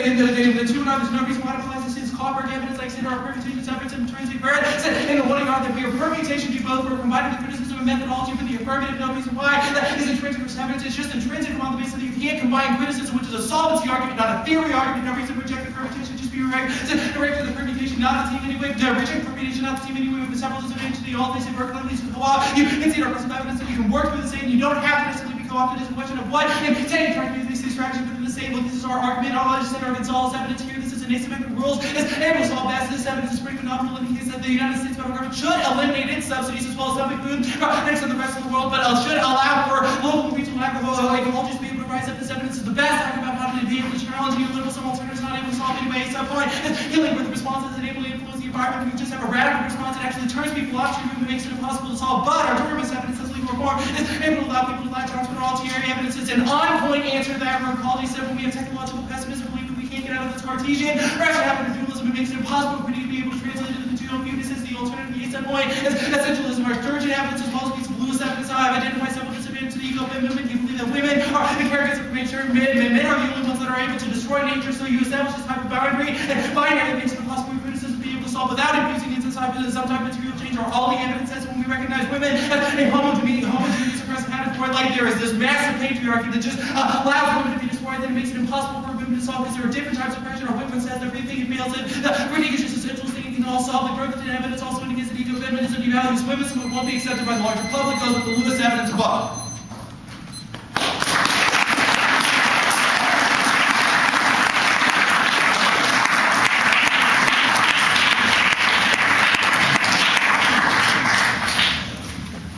In the 2NR, there's no reason why to apply this is copper evidence like Sandra, our permutations, evidence, and intrinsic merit. In the 1NR, that we are permutation do both. We're combining the criticism and methodology for the affirmative. No reason why that is intrinsic or evidence. It's just intrinsic on the basis that you can't combine criticism, which is a solvency argument, not a theory argument. No reason to reject the permutation. Just be right. Direct to the permutation, not the team anyway. Reject permutation, not the team anyway. With the several disadvantages, all they say work at least with the law. You can see our present evidence that you can work with the same. You don't have to necessarily be co-opted. It's a question of what and say trying to do these strategies within the same. Look, this is our argument. All I just said are Gonzalez evidence here. This is an asymmetric rules. It's able to solve best. This evidence is pretty phenomenal. In the case that the United States federal government should eliminate its subsidies as well as public food next to the rest of the world, but should allow for local and regional agriculture to be able to rise up. This evidence is the best. Talking about how to be able to challenge neoliberal, some alternatives not able to solve anyway. So point is dealing with the responses and able to influence the environment. We just have a radical response that actually turns people off to movement, makes it impossible to solve. But our terminus evidence as legal reform is able to allow people to latch on to an ulterior evidence. It's an on-point answer to that where Caldy said when we have technological pessimism, believe that we can't get out of this Cartesian rationality of dualism. It makes it impossible for me to be able to translate it into the material view. This is the alternative. The ASEP point is essentialism. Our sturgeon evidence as well as piece of Lewis evidence. How I've identified several disadvantages to the ego movement. You believe that women are the caregivers of nature. Men are the only ones that are able to destroy nature. So you establish this type of boundary and binary that makes it impossible for criticism to be able to solve without infusing into some type of material change. Or all the evidence says when we recognize women as a homogeneous oppressive category, like there is this massive patriarchy that just allows women to be destroyed, then it makes it impossible for women to solve because there are different types of oppression. Or Whitman says everything it fails in. The critique is just essential thing can all solve. The growth of evidence also indicates that ego feminism devalues women, so it won't be accepted by the larger public. Goes with the Lewis evidence above.